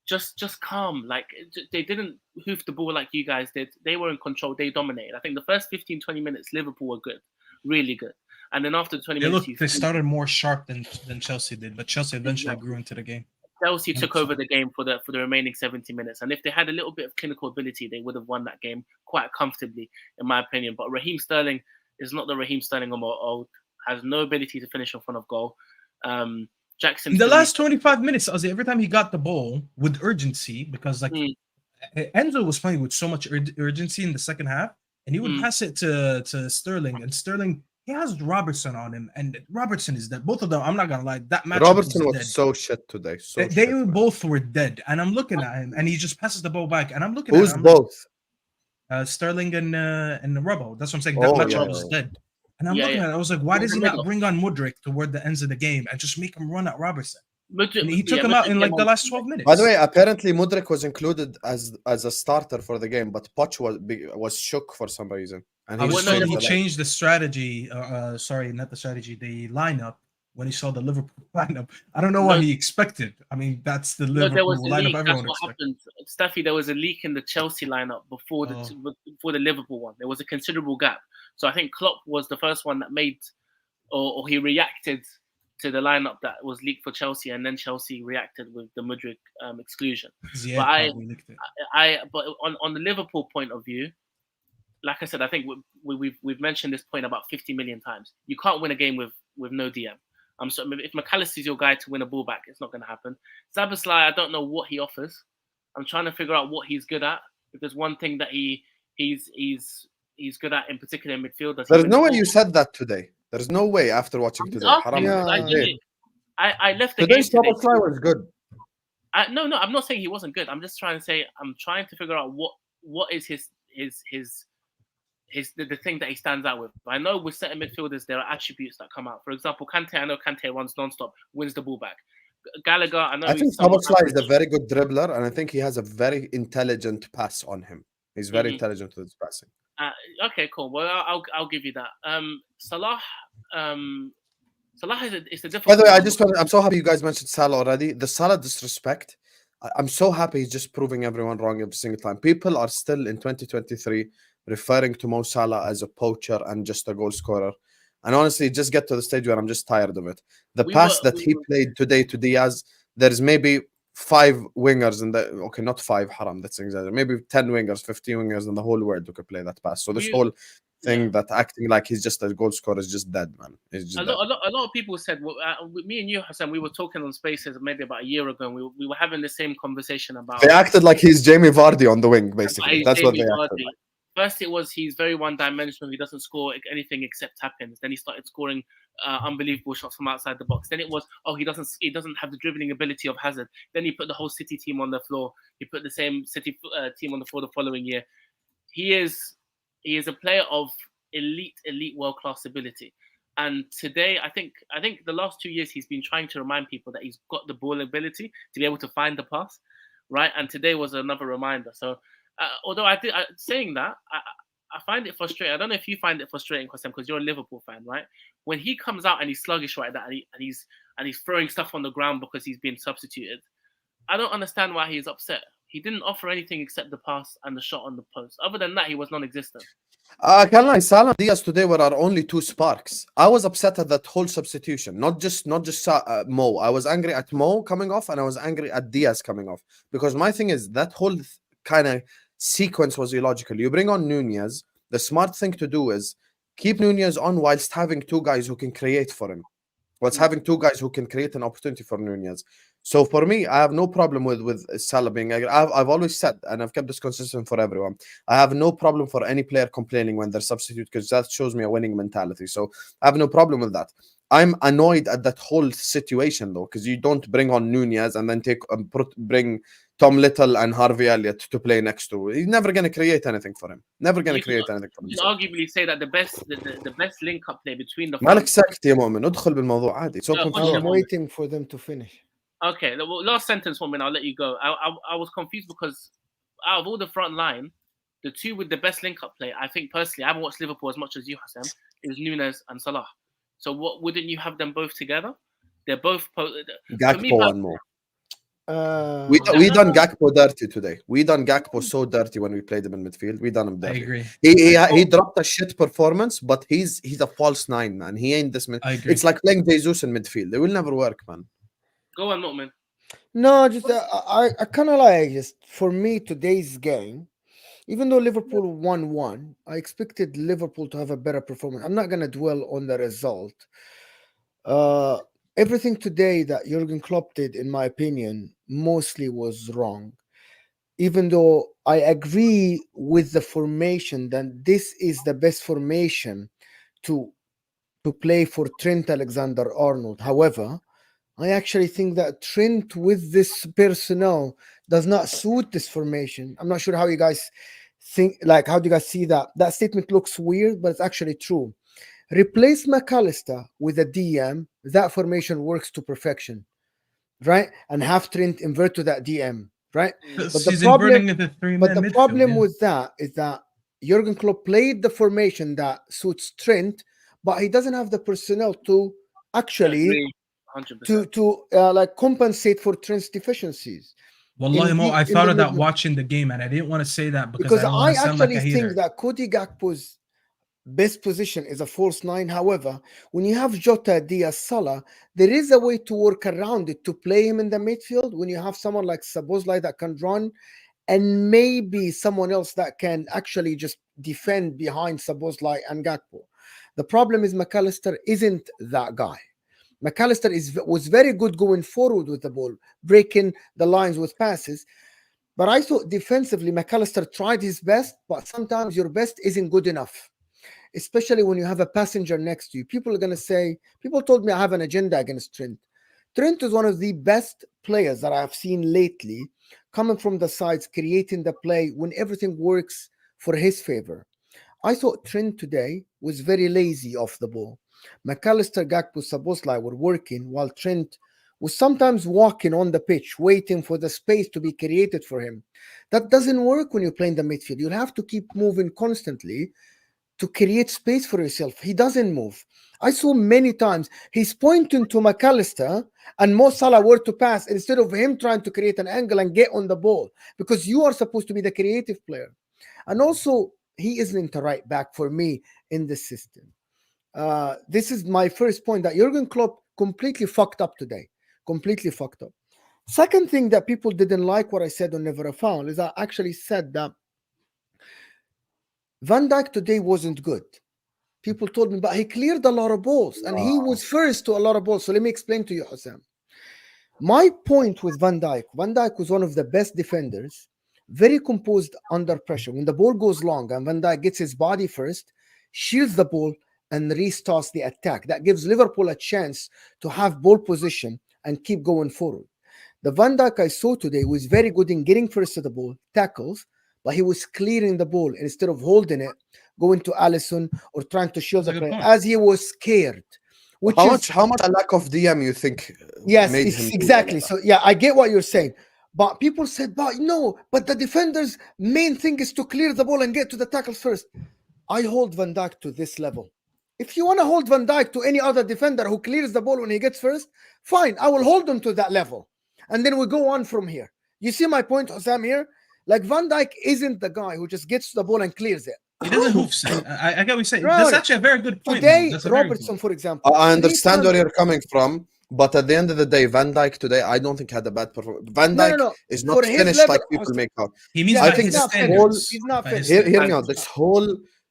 just calm. Like they didn't hoof the ball like you guys did. They were in control. They dominated. I think the first 15, 20 minutes, Liverpool were good, really good. And then after 20 minutes, they started more sharp than Chelsea did, but Chelsea eventually grew into the game. Chelsea took over the game for the remaining 70 minutes, and if they had a little bit of clinical ability, they would have won that game quite comfortably, in my opinion. But Raheem Sterling is not the Raheem Sterling of old. Has no ability to finish in front of goal. Jackson. In the last 25 minutes, Ozzy, every time he got the ball with urgency, because Enzo was playing with so much urgency in the second half, and he would pass it to Sterling, and Sterling. He has Robertson on him, and Robertson is dead. Both of them, I'm not gonna lie, that match. Robertson was so shit today. They both were dead, and I'm looking at him, and he just passes the ball back, and I'm looking at him. Who's both? Sterling and Robbo. That's what I'm saying. That match was dead, and I'm looking at it. I was like, why does he not bring on Mudryk toward the ends of the game and just make him run at Robertson? And he took him out in like the last 12 minutes. By the way, apparently Mudryk was included as a starter for the game, but Poch was shook for some reason. And he changed the strategy. Sorry, not the strategy. The lineup when he saw the Liverpool lineup. I don't know what he expected. I mean, that's the Liverpool lineup everyone expected. Staffy, there was a leak in the Chelsea lineup before the Liverpool one. There was a considerable gap. So I think Klopp was the first one that made, or he reacted to the lineup that was leaked for Chelsea, and then Chelsea reacted with the Mudryk exclusion. Yeah, but on the Liverpool point of view, like I said, I think we've mentioned this point about 50 million times. You can't win a game with no DM. If McAllister is your guy to win a ball back, it's not going to happen. Szoboszlai, I don't know what he offers. I'm trying to figure out what he's good at. If there's one thing that he he's good at, in particular in midfield. There's no way you said that today. There's no way after watching today. Haram. I left the Today's game today. Szoboszlai was good. No, I'm not saying he wasn't good. I'm just trying to say I'm trying to figure out what is the thing that he stands out with. I know with certain midfielders there are attributes that come out. For example, Kante, I know Kante runs non-stop, wins the ball back. Gallagher, I know. I think Szoboszlai is a very good dribbler, and I think he has a very intelligent pass on him. He's very intelligent with his passing. Okay, cool. Well, I'll give you that. Salah. Salah is a difficult. By the way, I'm so happy you guys mentioned Salah already. The Salah disrespect. I'm so happy he's just proving everyone wrong every single time. People are still in 2023 referring to Mo Salah as a poacher and just a goal scorer. And honestly, just get to the stage where I'm just tired of it. The pass that he played today to Diaz, there's maybe 5 wingers in the okay, not 5, haram, that's exaggerated. Maybe 10 wingers, 15 wingers in the whole world who could play that pass. So this whole thing that acting like he's just a goal scorer is just dead, man. It's just a lot of people said, well, me and you, Hassan, we were talking on Spaces maybe about a year ago, and we were having the same conversation about. They acted like he's Jamie Vardy on the wing, basically. That's what they acted like. First, it was he's very one-dimensional. He doesn't score anything except tap-ins. Then he started scoring unbelievable shots from outside the box. Then it was, he doesn't have the dribbling ability of Hazard. Then he put the whole City team on the floor. He put the same City team on the floor the following year. He is a player of elite world-class ability. And today, I think the last 2 years he's been trying to remind people that he's got the ball ability to be able to find the pass, right? And today was another reminder. So. Although saying that, I find it frustrating. I don't know if you find it frustrating, because you're a Liverpool fan, right? When he comes out and he's sluggish like that, and he's throwing stuff on the ground because he's been substituted, I don't understand why he's upset. He didn't offer anything except the pass and the shot on the post. Other than that, he was non-existent. Salah and Diaz today were our only 2 sparks. I was upset at that whole substitution, not just Mo. I was angry at Mo coming off, and I was angry at Diaz coming off, because my thing is that whole kind of sequence was illogical. You bring on Nunez. The smart thing to do is keep Nunez on whilst having 2 guys who can create for him. Having 2 guys who can create an opportunity for Nunez. So for me, I have no problem with Salah being angry. I've always said, and I've kept this consistent for everyone, I have no problem for any player complaining when they're substitute, because that shows me a winning mentality. So I have no problem with that. I'm annoyed at that whole situation, though, because you don't bring on Nunez and then bring Tom Little and Harvey Elliott to play next to. He's never going to create anything for him. Never going to create anything for him. You can arguably say that the best link-up play between the. مالك ساكت يا مؤمن. ادخل بالموضوع عادي. I'm waiting for them to finish. Okay, the last sentence, woman. I'll let you go. I was confused because out of all the front line, the 2 with the best link-up play, I think personally, I haven't watched Liverpool as much as you, Hassan, is Nunez and Salah. So what wouldn't you have them both together? They're both Gakpo and more. We done Gakpo dirty today. We done Gakpo so dirty when we played him in midfield. We done him dirty. I agree. He dropped a shit performance, but he's a false 9, man. He ain't this. I agree. It's like playing Jesus in midfield. It will never work, man. Go on, Mu'min. No, just I kind of like, just for me, today's game, even though Liverpool 1-1, I expected Liverpool to have a better performance. I'm not going to dwell on the result. Everything today that Jurgen Klopp did, in my opinion, mostly was wrong. Even though I agree with the formation that this is the best formation to play for Trent Alexander-Arnold. However, I actually think that Trent with this personnel does not suit this formation. I'm not sure how you guys think, like, how do you guys see that? That statement looks weird, but it's actually true. Replace McAllister with a DM, that formation works to perfection, right? And have Trent invert to that DM, right? But the problem with that is that Jurgen Klopp played the formation that suits Trent, but he doesn't have the personnel to actually like compensate for Trent's deficiencies. Wallahi, Mo, I thought of that watching the game, and I didn't want to say that because I actually think that Cody Gakpo's best position is a false 9. However, when you have Jota, Diaz, Salah, there is a way to work around it to play him in the midfield. When you have someone like Szoboszlai that can run, and maybe someone else that can actually just defend behind Szoboszlai and Gakpo. The problem is McAllister isn't that guy. McAllister was very good going forward with the ball, breaking the lines with passes. But I thought defensively, McAllister tried his best, but sometimes your best isn't good enough, especially when you have a passenger next to you. People are going to say, people told me I have an agenda against Trent. Trent is one of the best players that I've seen lately, coming from the sides, creating the play when everything works for his favor. I thought Trent today was very lazy off the ball. McAllister, Gakpo, Szoboszlai were working while Trent was sometimes walking on the pitch, waiting for the space to be created for him. That doesn't work when you play in the midfield. You'll have to keep moving constantly to create space for yourself. He doesn't move. I saw many times he's pointing to McAllister and Mo Salah where to pass instead of him trying to create an angle and get on the ball, because you are supposed to be the creative player. And also, he isn't a right back for me in this system. This is my first point, that Jurgen Klopp completely fucked up today. Completely fucked up. Second thing that people didn't like what I said on Never a Foul is I actually said that Van Dijk today wasn't good. People told me, but he cleared a lot of balls and he was first to a lot of balls. So let me explain to you, Hussam. My point with Van Dijk was one of the best defenders, very composed under pressure. When the ball goes long and Van Dijk gets his body first, shields the ball and restarts the attack. That gives Liverpool a chance to have ball position and keep going forward. The Van Dijk I saw today was very good in getting first to the ball, tackles, but he was clearing the ball instead of holding it, going to Alisson or trying to shield the play, as he was scared. How much a lack of DM you think? Yes, made him exactly. So yeah, I get what you're saying. But people said, but no, but the defender's main thing is to clear the ball and get to the tackles first. I hold Van Dijk to this level. If you want to hold Van Dijk to any other defender who clears the ball when he gets first, fine, I will hold him to that level. And then we go on from here. You see my point, Hussam, here? Like, Van Dijk isn't the guy who just gets to the ball and clears it. He doesn't hoof. I get what you're saying. That's actually a very good point. Today, Robertson, for example. I understand where you're coming from, but at the end of the day, Van Dijk today, I don't think had a bad performance. Van Dijk is not finished level, like people make out. He means I think he's not finished. Hear me out.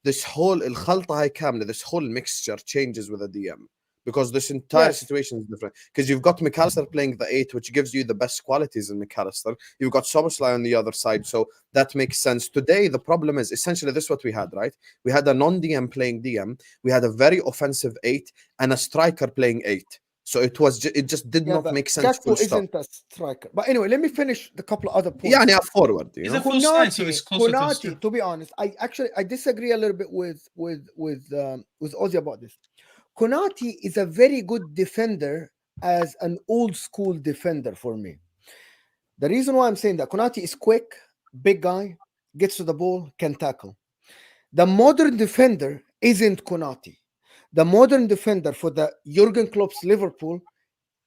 This whole الخلطة هاي كاملة, this whole mixture changes with a DM. Because this entire situation is different. Because you've got McAllister playing the 8, which gives you the best qualities in McAllister. You've got Szoboszlai on the other side, so that makes sense. Today, the problem is essentially this is what we had, right? We had a non-DM playing DM. We had a very offensive 8 and a striker playing 8. So it just did not make sense. Gakpo isn't a striker. But anyway, let me finish the couple of other points. Yeah, forward. You know? Konate, to be honest, I disagree a little bit with Ozzy about this. Konate is a very good defender as an old school defender for me. The reason why I'm saying that, Konate is quick, big guy, gets to the ball, can tackle. The modern defender isn't Konate. The modern defender for the Jurgen Klopp's Liverpool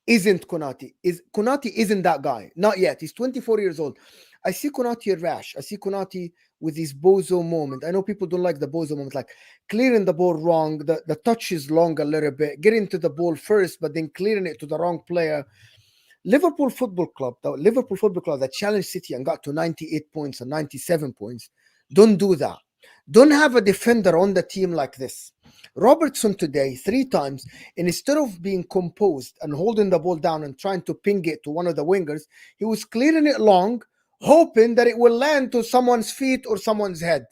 isn't Konate. Konate isn't that guy. Not yet. He's 24 years old. I see Konate rash. I see Konate with his bozo moment. I know people don't like the bozo moment, like clearing the ball wrong, the touch is long a little bit, getting to the ball first, but then clearing it to the wrong player. Liverpool Football Club that challenged City and got to 98 points and 97 points, don't do that. Don't have a defender on the team like this. Robertson today, 3 times, and instead of being composed and holding the ball down and trying to ping it to one of the wingers, he was clearing it long, hoping that it will land to someone's feet or someone's head.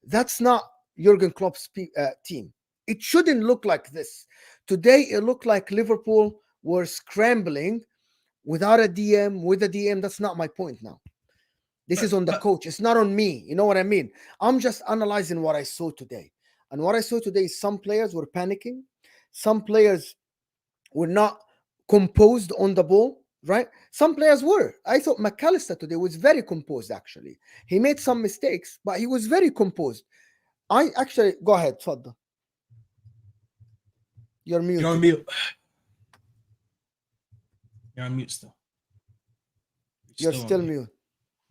That's not Jurgen Klopp's team. It shouldn't look like this. Today, it looked like Liverpool were scrambling without a DM, with a DM. That's not my point now. This is on the coach. It's not on me. You know what I mean? I'm just analyzing what I saw today. And what I saw today is some players were panicking. Some players were not composed on the ball, right? Some players were. I thought McAllister today was very composed, actually. He made some mistakes, but he was very composed. Go ahead, Fadda. You're mute. You're on mute. You're on mute still. You're still mute.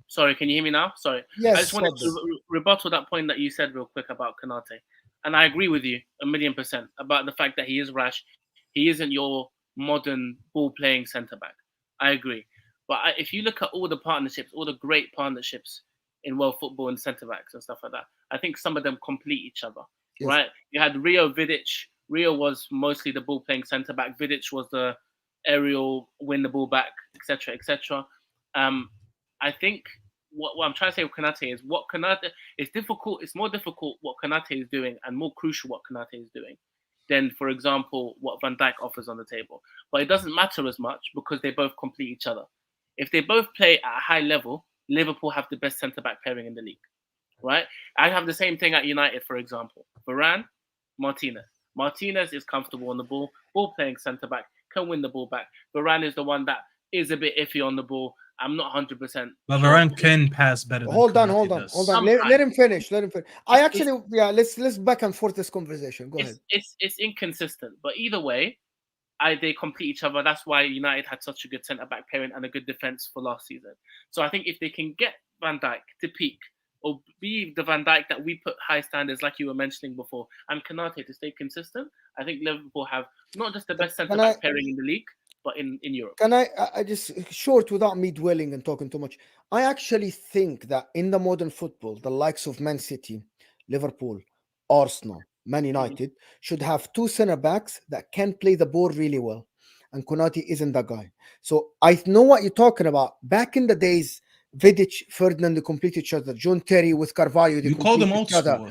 Sorry, can you hear me now? Sorry. Yes, I just wanted to rebuttal that point that you said real quick about Konate. And I agree with you 1,000,000% about the fact that he is rash. He isn't your modern ball-playing centre-back. I agree. But if you look at all the partnerships, all the great partnerships in world football and centre-backs and stuff like that, I think some of them complete each other, right? You had Rio Vidic. Rio was mostly the ball-playing centre-back. Vidic was the aerial, win the ball back, etc., etc. I think what I'm trying to say with Konate is what Konate is difficult. It's more difficult what Konate is doing, and more crucial what Konate is doing than, for example, what Van Dijk offers on the table. But it doesn't matter as much because they both complete each other. If they both play at a high level, Liverpool have the best centre back pairing in the league, right? I have the same thing at United, for example. Varane, Martinez. Martinez is comfortable on the ball playing centre back, can win the ball back. Varane is the one that is a bit iffy on the ball. I'm not 100%. But Varane can pass better. Hold on. Let him finish. I actually, let's back and forth this conversation. Go ahead. It's inconsistent, but either way, they complete each other. That's why United had such a good centre back pairing and a good defense for last season. So I think if they can get Van Dijk to peak, or be the Van Dijk that we put high standards, like you were mentioning before, and Konate to stay consistent, I think Liverpool have not just the best centre back pairing in the league, but in Europe. Can I just short without me dwelling and talking too much? I actually think that in the modern football, the likes of Man City, Liverpool, Arsenal, Man United should have two center backs that can play the ball really well, and Konate isn't that guy. So I know what you're talking about. Back in the days, Vidic, Ferdinand, they complete each other. John Terry with Carvalho, you called them old school.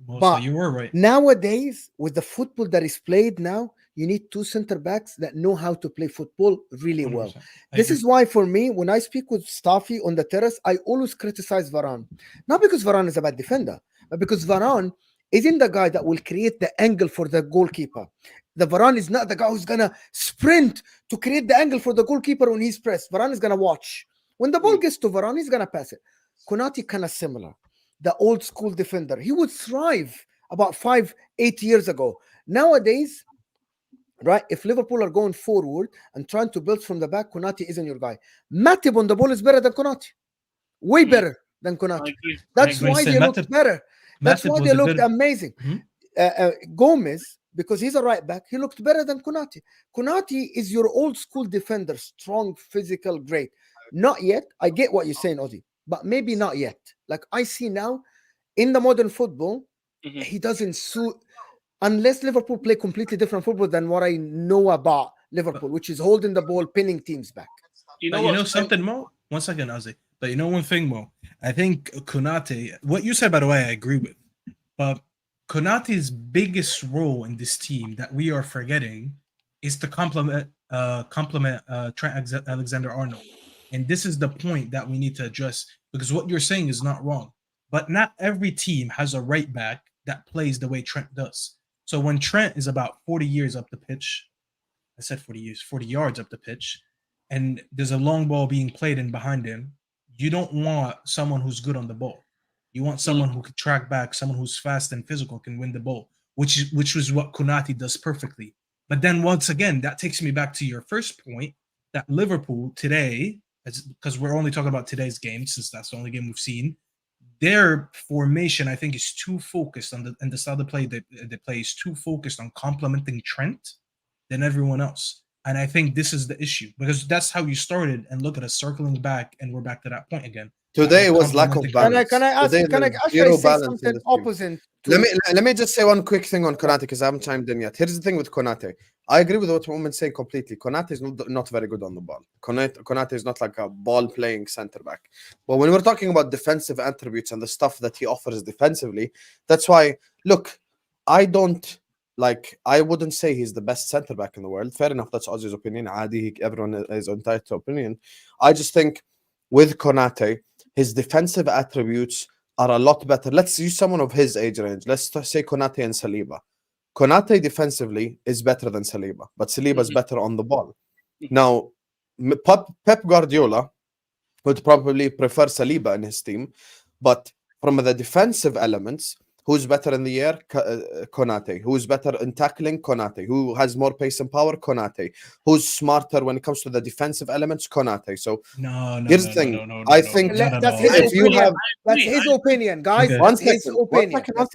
But you were right. Nowadays, with the football that is played now, you need two center backs that know how to play football really well. This is why, for me, when I speak with Staffy on the terrace, I always criticize Varane. Not because Varane is a bad defender, but because Varane isn't the guy that will create the angle for the goalkeeper. The Varane is not the guy who's going to sprint to create the angle for the goalkeeper when he's pressed. Varane is going to watch. When the ball gets to Varane, he's going to pass it. Konate kind of similar. The old school defender. He would thrive about 5-8 years ago. Nowadays, right, if Liverpool are going forward and trying to build from the back, Konate isn't your guy. Matip on the ball is better than Konate. Way better than Konate. That's why they looked better. That's why they looked amazing. Gomez, because he's a right back, he looked better than Konate. Konate is your old school defender, strong, physical, great. Not yet. I get what you're saying, Ozzy, but maybe not yet. Like I see now in the modern football, he doesn't suit unless Liverpool play completely different football than what I know about Liverpool, which is holding the ball, pinning teams back. You know something, Mo? 1 second, Ozzy. But you know one thing, Mo? I think Konate, what you said, by the way, I agree with. But Konate's biggest role in this team that we are forgetting is to complement Trent Alexander-Arnold. And this is the point that we need to address, because what you're saying is not wrong. But not every team has a right back that plays the way Trent does. So when Trent is about 40 years up the pitch, I said 40 years, 40 yards up the pitch, and there's a long ball being played in behind him, you don't want someone who's good on the ball. You want someone who can track back, someone who's fast and physical, can win the ball, which was what Konate does perfectly. But then once again, that takes me back to your first point, that Liverpool today, because we're only talking about today's game, since that's the only game we've seen, their formation, I think, is too focused on the style of play they play is too focused on complementing Trent than everyone else. And I think this is the issue, because that's how you started, and look at us circling back, and we're back to that point again. Today was lack of balance. Can I actually say something opposite? Let me just say one quick thing on Konate, because I haven't chimed in yet. Here's the thing with Konate. I agree with what women say completely. Konate is not very good on the ball. Konate is not like a ball-playing center back. But when we're talking about defensive attributes and the stuff that he offers defensively, that's why, look, I wouldn't say he's the best center back in the world. Fair enough, that's Ozzy's opinion. Everyone is entitled to opinion. I just think with Konate, his defensive attributes are a lot better. Let's use someone of his age range. Let's say Konate and Saliba. Konate defensively is better than Saliba, but Saliba is better on the ball. Now, Pep Guardiola would probably prefer Saliba in his team, but from the defensive elements, who's better in the air? Konate. Who's better in tackling? Konate. Who has more pace and power? Konate. Who's smarter when it comes to the defensive elements? Konate. So here's the thing. I think that's his opinion. That's his opinion, guys. One second.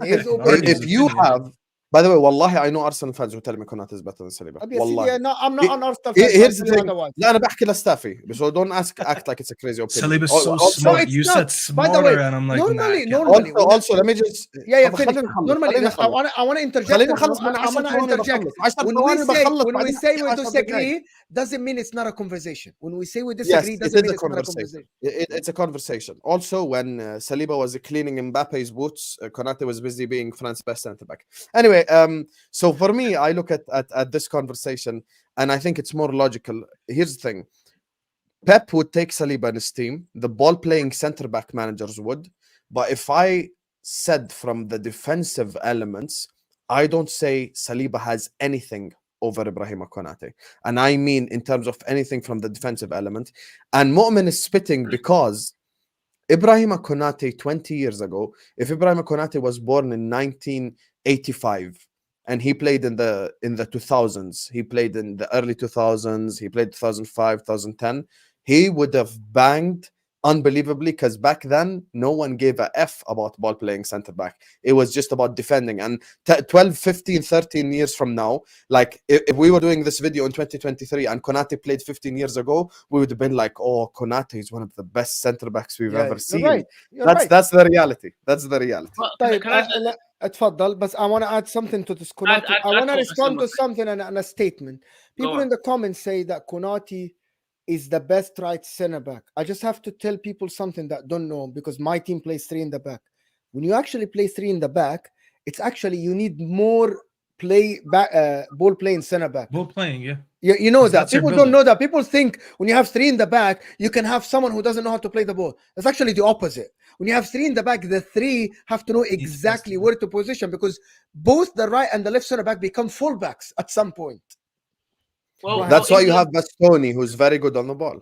If you have By the way, wallahi, I know Arsenal fans who tell me Konate is better than Saliba. Wallahi. No, I'm not an Arsenal fan. Here's the thing. لا أنا بحكي لستافي, so don't act like it's a crazy opinion. Saliba's so smart. You said smarter, by the way, and I'm like, normally. Also, let me just. Normally, I want to interject. When we say we disagree, doesn't mean it's not a conversation. When we say we disagree, doesn't mean it's not a conversation. It's a conversation. Also, when Saliba was cleaning Mbappe's boots, Konate was busy being France's best centre back. Anyway, so for me, I look at this conversation and I think it's more logical. Here's the thing. Pep would take Saliba in his team. The ball-playing centre-back managers would. But if I said from the defensive elements, I don't say Saliba has anything over Ibrahima Konate. And I mean in terms of anything from the defensive element. And Mu'min is spitting because Ibrahima Konate 20 years ago, if Ibrahima Konate was born in 1985 and he played in the 2000s, he played in the early 2000s, he played 2005, 2010, he would have banged unbelievably, because back then no one gave a F about ball playing center back. It was just about defending. And 12, 15, 13 years from now, like if we were doing this video in 2023 and Konate played 15 years ago, we would have been like, oh, Konate is one of the best center backs we've ever seen. Right. That's the reality. That's the reality. اتفضل, but I want to add something to this. Konate, I want to respond to something and a statement. People in the comments say that Konate is the best right center back. I just have to tell people something that don't know, because my team plays 3 in the back. When you actually play 3 in the back, it's actually you need more ball playing center back. Ball playing, yeah. You know that. People don't know that. People think when you have 3 in the back, you can have someone who doesn't know how to play the ball. That's actually the opposite. When you have 3 in the back, the 3 have to know exactly where to position, because both the right and the left center back become fullbacks at some point. Well, that's why you have Bastoni, who's very good on the ball.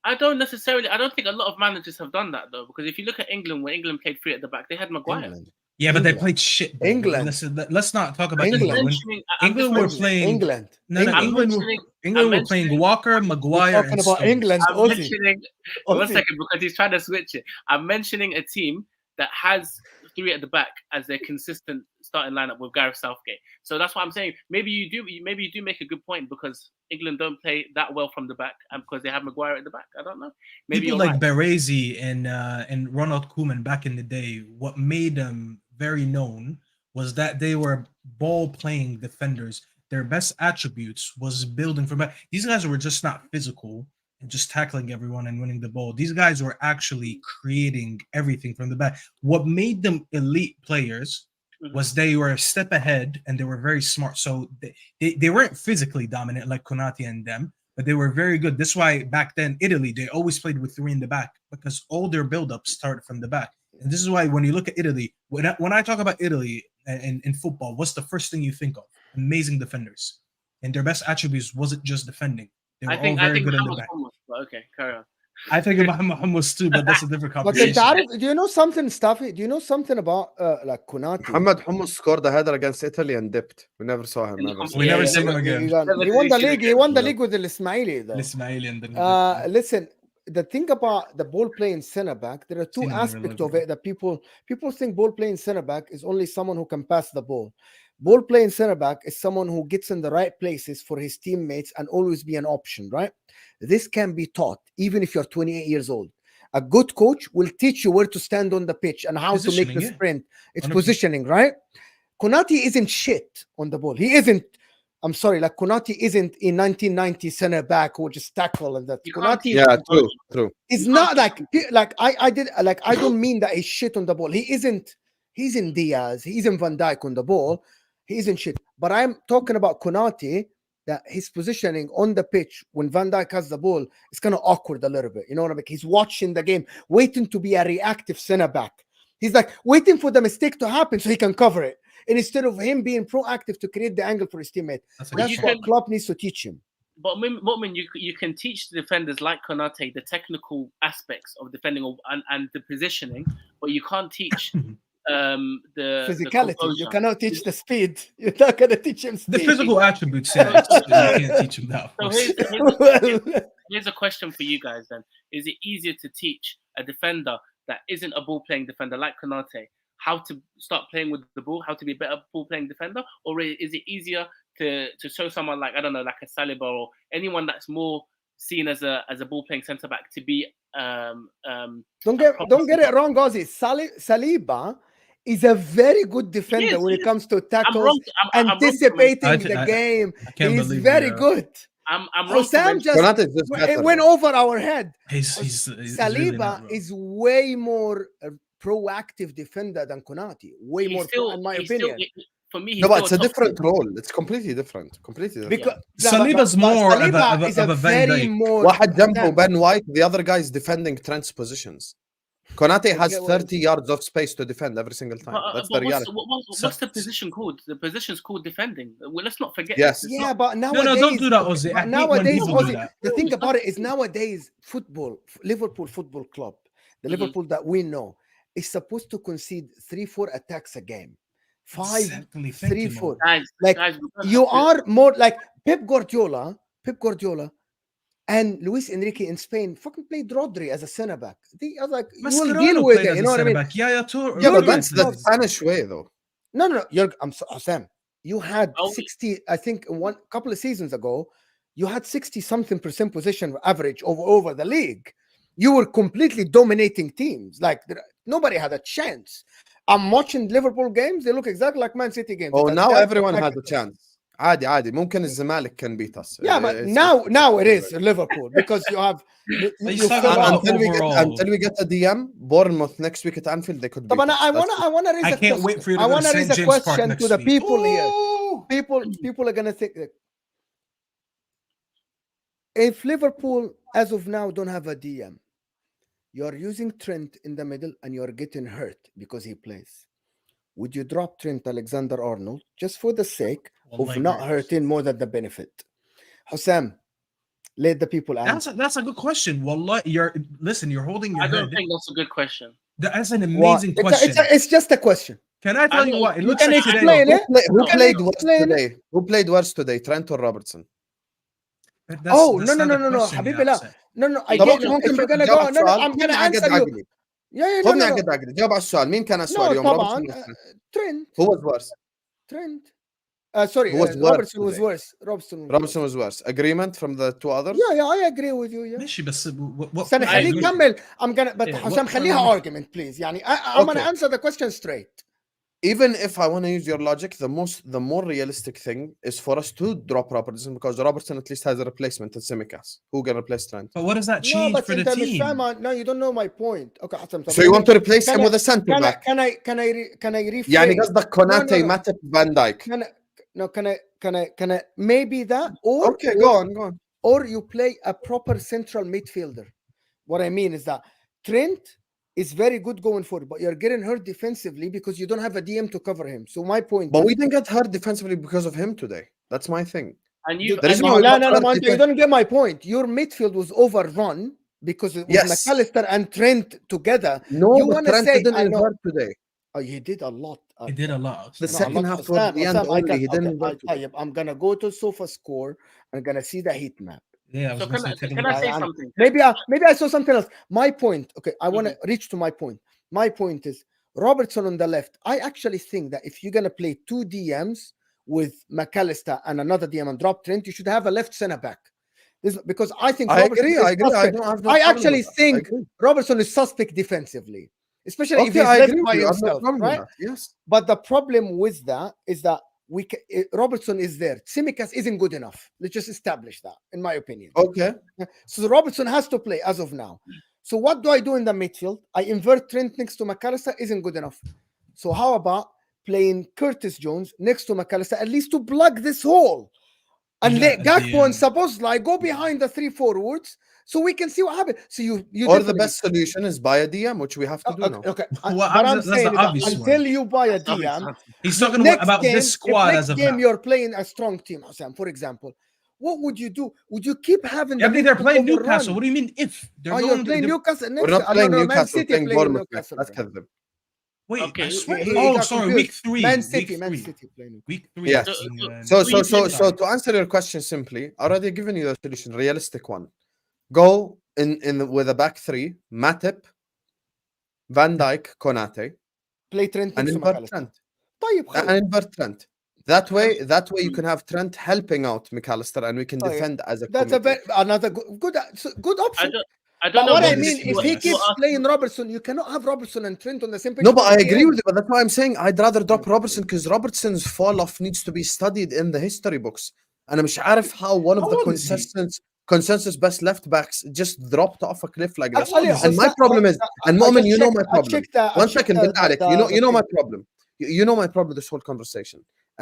I don't think a lot of managers have done that though, because if you look at England, when England played 3 at the back, they had Maguire. Yeah, but they played shit. Bro. England. Let's not talk about England. England were playing England. England were playing Walker, Maguire, talking about England. I'm mentioning one second, because he's trying to switch it. I'm mentioning a team that has 3 at the back as their consistent starting lineup with Gareth Southgate. So that's what I'm saying. Maybe you do make a good point, because England don't play that well from the back, and because they have Maguire at the back. I don't know. Maybe people like Baresi and Ronald Koeman back in the day, what made them very known was that they were ball playing defenders. Their best attributes was building from back. These guys were just not physical and just tackling everyone and winning the ball. These guys were actually creating everything from the back. What made them elite players was they were a step ahead and they were very smart. So they weren't physically dominant like Konate and them, but they were very good. That's why back then, Italy, they always played with 3 in the back, because all their build-ups started from the back. And this is why when you look at Italy, when I talk about Italy in football, what's the first thing you think of? Amazing defenders. And their best attributes wasn't just defending. They were all very good in the back. Okay, carry on. I think about Hummus too, but that's a different conversation. But do you know something, Staffy? Do you know something about like Konate? Muhammad Hummus scored a header against Italy and dipped. We never saw him. We never see him again. He won the league. He won the league with the Ismaili. Listen, the thing about the ball playing center back, there are 2 aspects of it that people think ball playing center back is only someone who can pass the ball. Ball playing center back is someone who gets in the right places for his teammates and always be an option, right? This can be taught even if you're 28 years old. A good coach will teach you where to stand on the pitch and how to make the sprint. It's 100%. Positioning, right? Konate isn't shit on the ball. He isn't. I'm sorry, like Konate isn't in 1990 center back who just tackle and that. Konate, true. It's not like I don't mean that he's shit on the ball. He isn't. He's in Diaz. He's in Van Dijk on the ball. He isn't shit. But I'm talking about Konate, that his positioning on the pitch when Van Dijk has the ball is kind of awkward a little bit. You know what I mean? He's watching the game, waiting to be a reactive center back. He's like waiting for the mistake to happen so he can cover it. And instead of him being proactive to create the angle for his teammate. That's what Klopp needs to teach him. But Mu'min, you can teach the defenders like Konate the technical aspects of defending and the positioning, but you can't teach the physicality. You cannot teach the speed. You're not going to teach him speed. The physical attributes, you can't teach him that. So here's a question for you guys then. Is it easier to teach a defender that isn't a ball-playing defender like Konate, how to start playing with the ball, how to be a better ball playing defender, or is it easier to show someone like, I don't know, like a Saliba or anyone that's more seen as a ball playing centre back to be don't get it wrong, Ghazi. Saliba is a very good defender when it comes to tackles, anticipating the game. He's very good. I'm wrong. Sam it went over our head. Saliba really is way more proactive defender than Konate. Way more, in my opinion. For me, no, but it's a different role. It's completely different. Because Saliba's more Saliba is a very more. واحد جنبه Ben White, the other guy is defending Trent's positions. Konate has 30 yards of space to defend every single time. That's the reality. What's the position called? The position's called defending. Well, let's not forget. Yes. Yeah, but nowadays, no, don't do that, Ozzy. Nowadays, Ozzy, the thing about it is nowadays football, Liverpool Football Club, the Liverpool that we know, is supposed to concede 3-4 attacks a game. 5, 3-4. Guys, you are more like Pep Guardiola and Luis Enrique in Spain fucking played Rodri as a centre back. They are like, you will deal with it. You know what I mean? Yeah, but that's the Spanish way, though. No. Sam, you had 60. I think one couple of seasons ago, you had 60-something% possession average over the league. You were completely dominating teams. Like nobody had a chance. I'm watching Liverpool games. They look exactly like Man City games. Oh, now everyone has a chance. عادي ممكن الزمالك can beat us. Yeah, but now it is Liverpool because you have until we get a DM Bournemouth next week at Anfield, they could beat us. I want to raise I can't wait for you to raise a question to the people here. People are going to think that if Liverpool as of now don't have a DM, you're using Trent in the middle and you're getting hurt because he plays. Would you drop Trent Alexander-Arnold just for the sake of not hurting more than the benefit? Hussam, let the people answer. That's a good question. Wallah, you're holding your head. I don't think that's a good question. That's an amazing question. It's just a question. Can I tell you what? It looks like explain today, it. Who played worse today? Trent or Robertson? No, Habibi, no. I get you. If you're gonna go, no, I'm gonna answer you. خذني على قد عقلي. جاوب على السؤال. مين كان أسوأ اليوم؟ طبعا ترنت. Who was worse? Trent. Sorry, Robertson was worse. Robertson was worse. Agreement from the two others? Yeah, I agree with you. Yeah. ماشي بس خليه يكمل. I'm gonna but حسام خليها argument please. يعني I'm gonna answer the question straight. Even if I want to use your logic, the more realistic thing is for us to drop Robertson because Robertson at least has a replacement in Tsimikas. Who can replace Trent? But what does that change for the team? No, you don't know my point. Okay, so you want to replace him with a centre back? Can I rephrase? يعني قصدك Konate, Matip, Van Dijk. Can I maybe that or okay, go on. Or you play a proper central midfielder. What I mean is that Trent is very good going forward, but you're getting hurt defensively because you don't have a DM to cover him. So my point. But we didn't get hurt defensively because of him today. That's my thing. And you don't get my point. Your midfield was overrun because it was McAllister and Trent together. No, you want to say didn't hurt today. Oh, he did a lot. He did a lot. The second half towards the end only, he didn't hurt. I'm gonna go to SofaScore. I'm gonna see the heat map. Yeah. So can I say something? Maybe I saw something else. My point. Okay, I want to reach to my point. My point is Robertson on the left. I actually think that if you're gonna play two DMs with McAllister and another DM and drop Trent, you should have a left centre back. Because I think I agree. I actually think Robertson is suspect defensively, especially if he's left by himself. Right? Yes. But the problem with that is that Robertson is there. Tsimikas isn't good enough. Let's just establish that, in my opinion. Okay. So Robertson has to play as of now. So what do I do in the midfield? I invert Trent next to McAllister. Isn't good enough. So how about playing Curtis Jones next to McAllister, at least to plug this hole, and let Gakpo and Szoboszlai go behind the 3 forwards so we can see what happens. So you or the best solution is buy a DM, which we have to do now. Okay. But I'm saying until you buy a DM, he's talking about this squad as a game. You're playing a strong team, Hassan, for example. What would you do? Would you keep having? Yeah, they're playing Newcastle. What do you mean if? You're playing Newcastle. We're not playing Newcastle. We're playing Bournemouth. That's them. Wait, okay. Sorry, week 3. Man City playing. Week 3. Yeah. So to answer your question simply, already given you the solution, realistic one. Go in with a back 3, Matip, Van Dijk, Konate. play Trent and next to invert McAllister. Trent. طيب خلص. And invert Trent. That way you can have Trent helping out McAllister, and we can طيب. defend as a That's a committee. another good option. I don't But know what I what mean, this- if what- he what keeps else- playing Robertson, you cannot have Robertson and Trent on the same page. No, but I because agree DM. with you. But that's why I'm saying I'd rather drop Robertson, because Robertson's fall off needs to be studied in the history books. And I'm عارف how one of How the old is he? consensus best left backs just dropped off a cliff like that. Actually, And my problem is, and I Mu'min, just you know checked- my I problem. checked the- I One checked second, the- بالله عليك. the- You know my thing. problem. You know my problem with this whole conversation.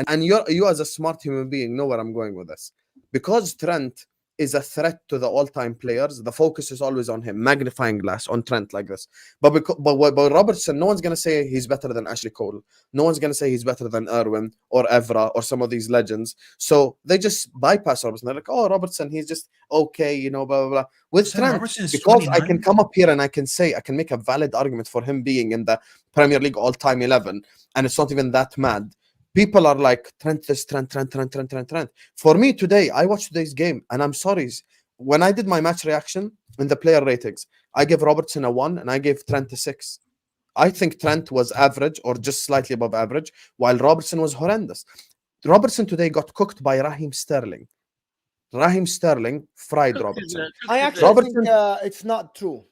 And you as a smart human being know where I'm going with this. Because Trent is a threat to the all-time players, the focus is always on him, magnifying glass on Trent like this. But Robertson, no one's going to say he's better than Ashley Cole. No one's going to say he's better than Irwin or Evra or some of these legends. So they just bypass Robertson. They're like, oh, Robertson, he's just okay, you know, blah, blah, blah. With Trent, because I can come up here and I can make a valid argument for him being in the Premier League all-time 11, and it's not even that mad. People are like, Trent. For me today, I watched today's game, and I'm sorry. When I did my match reaction in the player ratings, I gave Robertson a 1 and I gave Trent a 6. I think Trent was average or just slightly above average, while Robertson was horrendous. Robertson today got cooked by Raheem Sterling. Raheem Sterling fried Robertson. I actually think it's not true.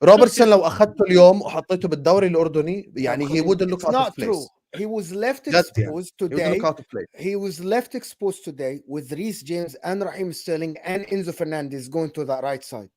Robertson لو أخذته اليوم وحطيته بالدوري الأردني يعني he wouldn't look out of place. He was left exposed today. He was left exposed today with Reece James and Raheem Sterling and Enzo Fernandez going to that right side.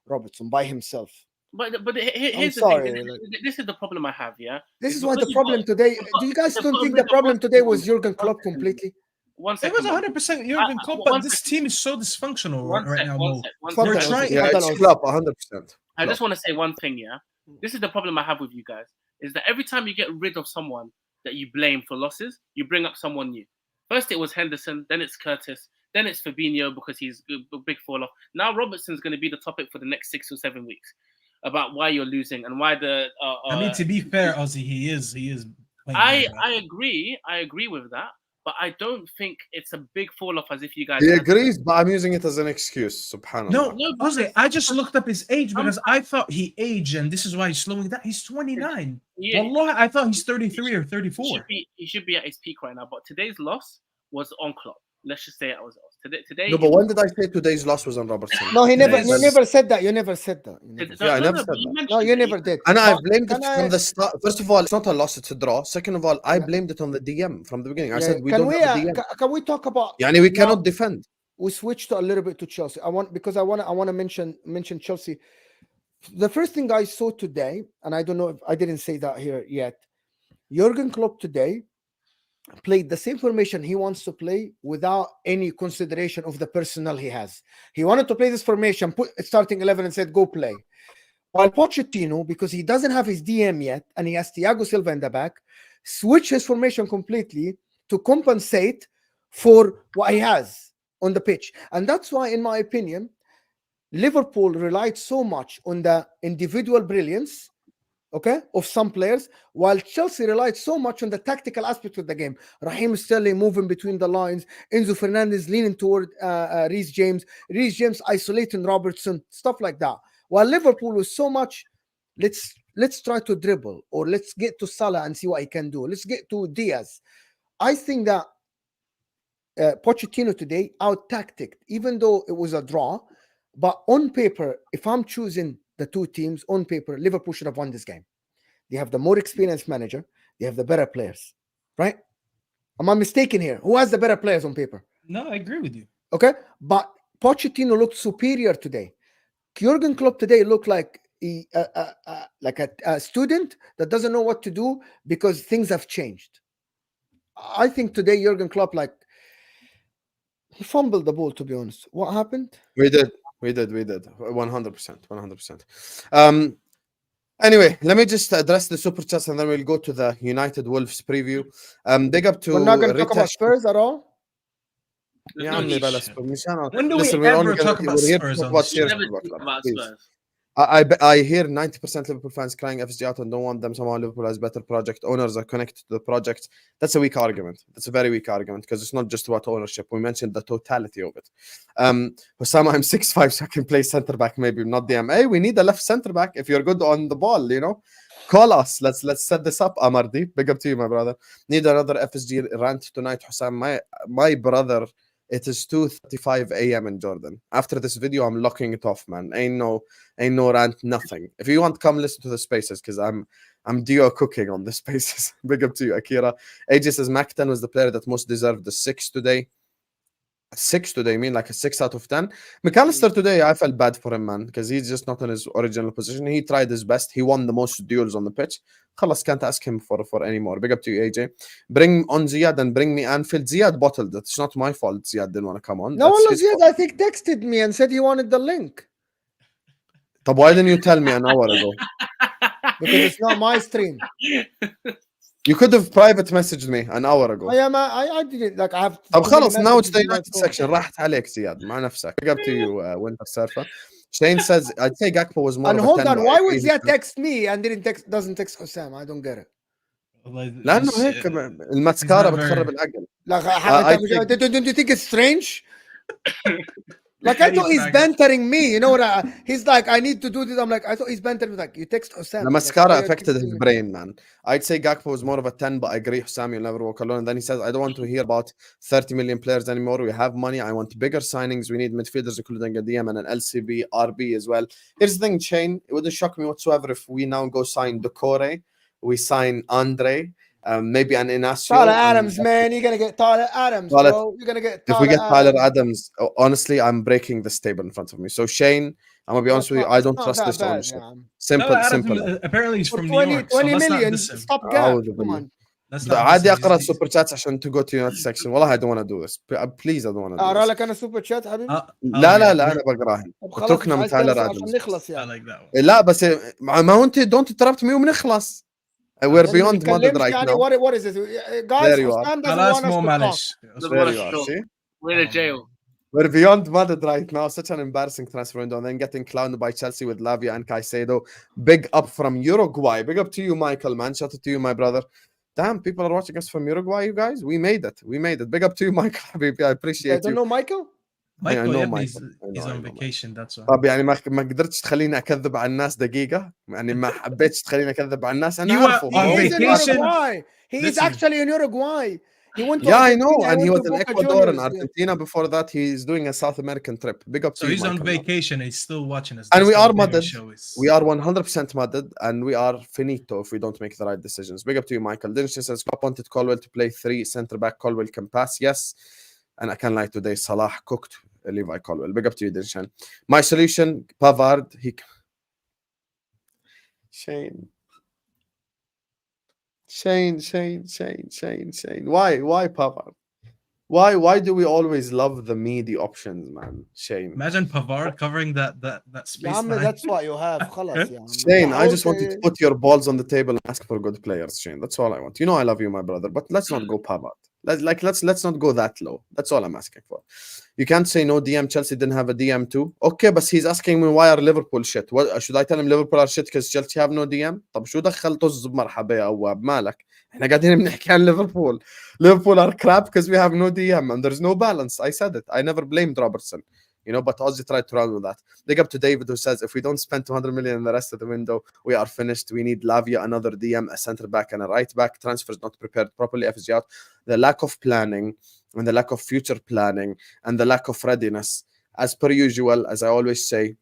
Robertson by himself. But here's the thing. This is the problem I have. Yeah. This is why the problem today. Do you guys don't think the problem today was Jurgen Klopp completely? It was 100% Jurgen Klopp, but this team is so dysfunctional right now. We're trying. Yeah, it's Klopp 100%. I just want to say one thing. Yeah. This is the problem I have with you guys. Is that every time you get rid of someone that you blame for losses, you bring up someone new. First it was Henderson, then it's Curtis, then it's Fabinho because he's a big fall off. Now Robertson's going to be the topic for the next 6 or 7 weeks about why you're losing and why the. I mean, to be fair, Ozzy, he is. I agree with that, but I don't think it's a big fall off as if you guys. He agrees, but I'm using it as an excuse. Subhanallah. No, Ozzy, I just looked up his age because I thought he aged, and this is why he's slowing down. He's 29. Yeah. Wallah, I thought he's 33 or 34. He should be at his peak right now. But today's loss was on Klopp. Let's just say it was today. No, but when did I say today's loss was on Robertson? No, he never. You never said that. You never said that. I never said that. No, you never did. And I blamed it from the start. First of all, it's not a loss; it's a draw. Second of all, I blamed it on the DM from the beginning. I said we don't have a DM. Can we talk about? Yani we cannot defend. We switched a little bit to Chelsea. I want to mention Chelsea. The first thing I saw today, and I don't know if I didn't say that here yet. Jurgen Klopp today played the same formation he wants to play without any consideration of the personnel he has. He wanted to play this formation, put starting 11 and said, go play. While Pochettino, because he doesn't have his DM yet, and he has Thiago Silva in the back, switch his formation completely to compensate for what he has on the pitch. And that's why, in my opinion, Liverpool relied so much on the individual brilliance of some players, while Chelsea relied so much on the tactical aspect of the game. Raheem Sterling moving between the lines, Enzo Fernandez leaning toward Reece James isolating Robertson, stuff like that. While Liverpool was so much, let's try to dribble, or let's get to Salah and see what he can do. Let's get to Diaz. I think that Pochettino today out-tacticked, even though it was a draw. But on paper, if I'm choosing the two teams on paper, Liverpool should have won this game. They have the more experienced manager. They have the better players, right? Am I mistaken here? Who has the better players on paper? No, I agree with you. Okay, but Pochettino looked superior today. Jurgen Klopp today looked like a student that doesn't know what to do because things have changed. I think today Jurgen Klopp, he fumbled the ball, to be honest. What happened? We did 100%. Anyway, let me just address the super chats and then we'll go to the United Wolves preview. Big up to we're not going to talk about Spurs at all. When do we ever talk about Spurs? I hear 90% Liverpool fans crying FSG out and don't want them. Somehow Liverpool has better project. Owners are connected to the project. That's a weak argument. That's a very weak argument because it's not just about ownership. We mentioned the totality of it. Osama, I'm 6'5", so I can play centre back, maybe not DM. Hey, we need a left centre back if you're good on the ball, Call us. Let's set this up, Amardi. Big up to you, my brother. Need another FSG rant tonight, Hussam. My brother, it is 2:35 a.m. in Jordan. After this video, I'm locking it off, man. Ain't no rant, nothing. If you want, come listen to the spaces, because I'm duo cooking on the spaces. Big up to you, Akira. AJ says Machin was the player that most deserved the 6 today. 6 today, I mean like a 6 out of 10. McAllister today, I felt bad for him, man, because he's just not in his original position. He tried his best. He won the most duels on the pitch. Khalas, can't ask him for any more. Big up to you, AJ. Bring on Ziad and bring me Anfield. Ziad bottled it. It's not my fault Ziad didn't want to come on. No, Ziad, I think, texted me and said he wanted the link. But why didn't you tell me an hour ago? Because it's not my stream. You could have private messaged me an hour ago. I didn't, like, I have. طب خلص, now it's the United section. راحت عليك زياد مع نفسك. Big up to you, Winter Surfer. Shane says, I'd say Gakpo was more and of a hold 10. on, why would Ziad text me and doesn't text Hussam? I don't get it. لأنه هيك المسكارة بتخرب العقل. Like, don't you think it's strange? Like, I thought he's bantering me, you know what? He's like, I need to do this. I'm like, I thought he's bantering me. Like, you text Hussam. The mascara affected his brain, man. I'd say Gakpo was more of a 10, but I agree, Hussam, you'll never walk alone. And then he says, I don't want to hear about 30 million players anymore. We have money. I want bigger signings. We need midfielders, including a DM and an LCB, RB as well. Here's the thing, Shane. It wouldn't shock me whatsoever if we now go sign Decore, we sign Andre, maybe an Inacio. Tyler Adams, man. You're going to get Tyler Adams, bro. You're going to get Tyler If we get Tyler Adams, honestly, I'm breaking this table in front of me. So, Shane, I'm going to be honest with you, I don't trust this ownership. Simple. Apparently, he's from 20, New York. 20 so million. Stop gap. Come on. عادي اقرا السوبر شات عشان to go to United section. والله I don't want to do this. Please, I don't want to do اقرا this. لك انا سوبر شات حبيبي. لا انا بقراهن. اتركنا من تايلر ادمز. نخلص يعني. لا بس ما هو انت don't interrupt me وبنخلص. We're beyond mudded right now. What is it? Guys, Hussam doesn't want us to talk. There you are. See? We're in jail. We're beyond mudded right now. Such an embarrassing transfer window. And then getting clowned by Chelsea with Lavia and Caicedo. Big up from Uruguay. Big up to you, Michael, man. Shout out to you, my brother. Damn, people are watching us from Uruguay, you guys. We made it. Big up to you, Michael. I appreciate you. I don't know Michael. I know Michael. He's on vacation, that's why. طب يعني ما قدرتش تخليني اكذب على الناس دقيقة. يعني ما حبيتش تخليني اكذب على الناس. انا عارفه. He's in Uruguay. He is actually in Uruguay. He went to I know, and he was in Ecuador and Argentina before that. He's doing a South American trip. Big up to you, he's Michael, on vacation. He's still watching us. And we are mudded. We are 100% mudded, and we are finito if we don't make the right decisions. Big up to you, Michael. Dinshin says, Klopp wanted Colwell to play 3 centre-back. Colwell can pass, yes. And I can lie today, Salah cooked Levi Colwell. Big up to you, Dinshin. My solution, Pavard. Shane. Why Pavard? Why do we always love the meaty options, man? Shane. Imagine Pavard covering that space. That's what you have. Shane, I just want you to put your balls on the table and ask for good players, Shane. That's all I want. You know I love you, my brother, but let's not go Pavard. Let's not go that low. That's all I'm asking for. You can't say no DM. Chelsea didn't have a DM too. Okay, but he's asking me why are Liverpool shit. What should I tell him? Liverpool are shit because Chelsea have no DM. طب شو دخل طز بمرحبا يا أواب مالك؟ احنا قاعدين بنحكي عن Liverpool. Liverpool are crap because we have no DM and there's no balance. I said it. I never blamed Robertson. You know, but Ozzy tried to run with that. Big up to David who says, if we don't spend 200 million in the rest of the window, we are finished. We need Lavia, another DM, a centre back, and a right back. Transfers not prepared properly. FSG out. The lack of planning and the lack of future planning and the lack of readiness. As per usual, as I always say,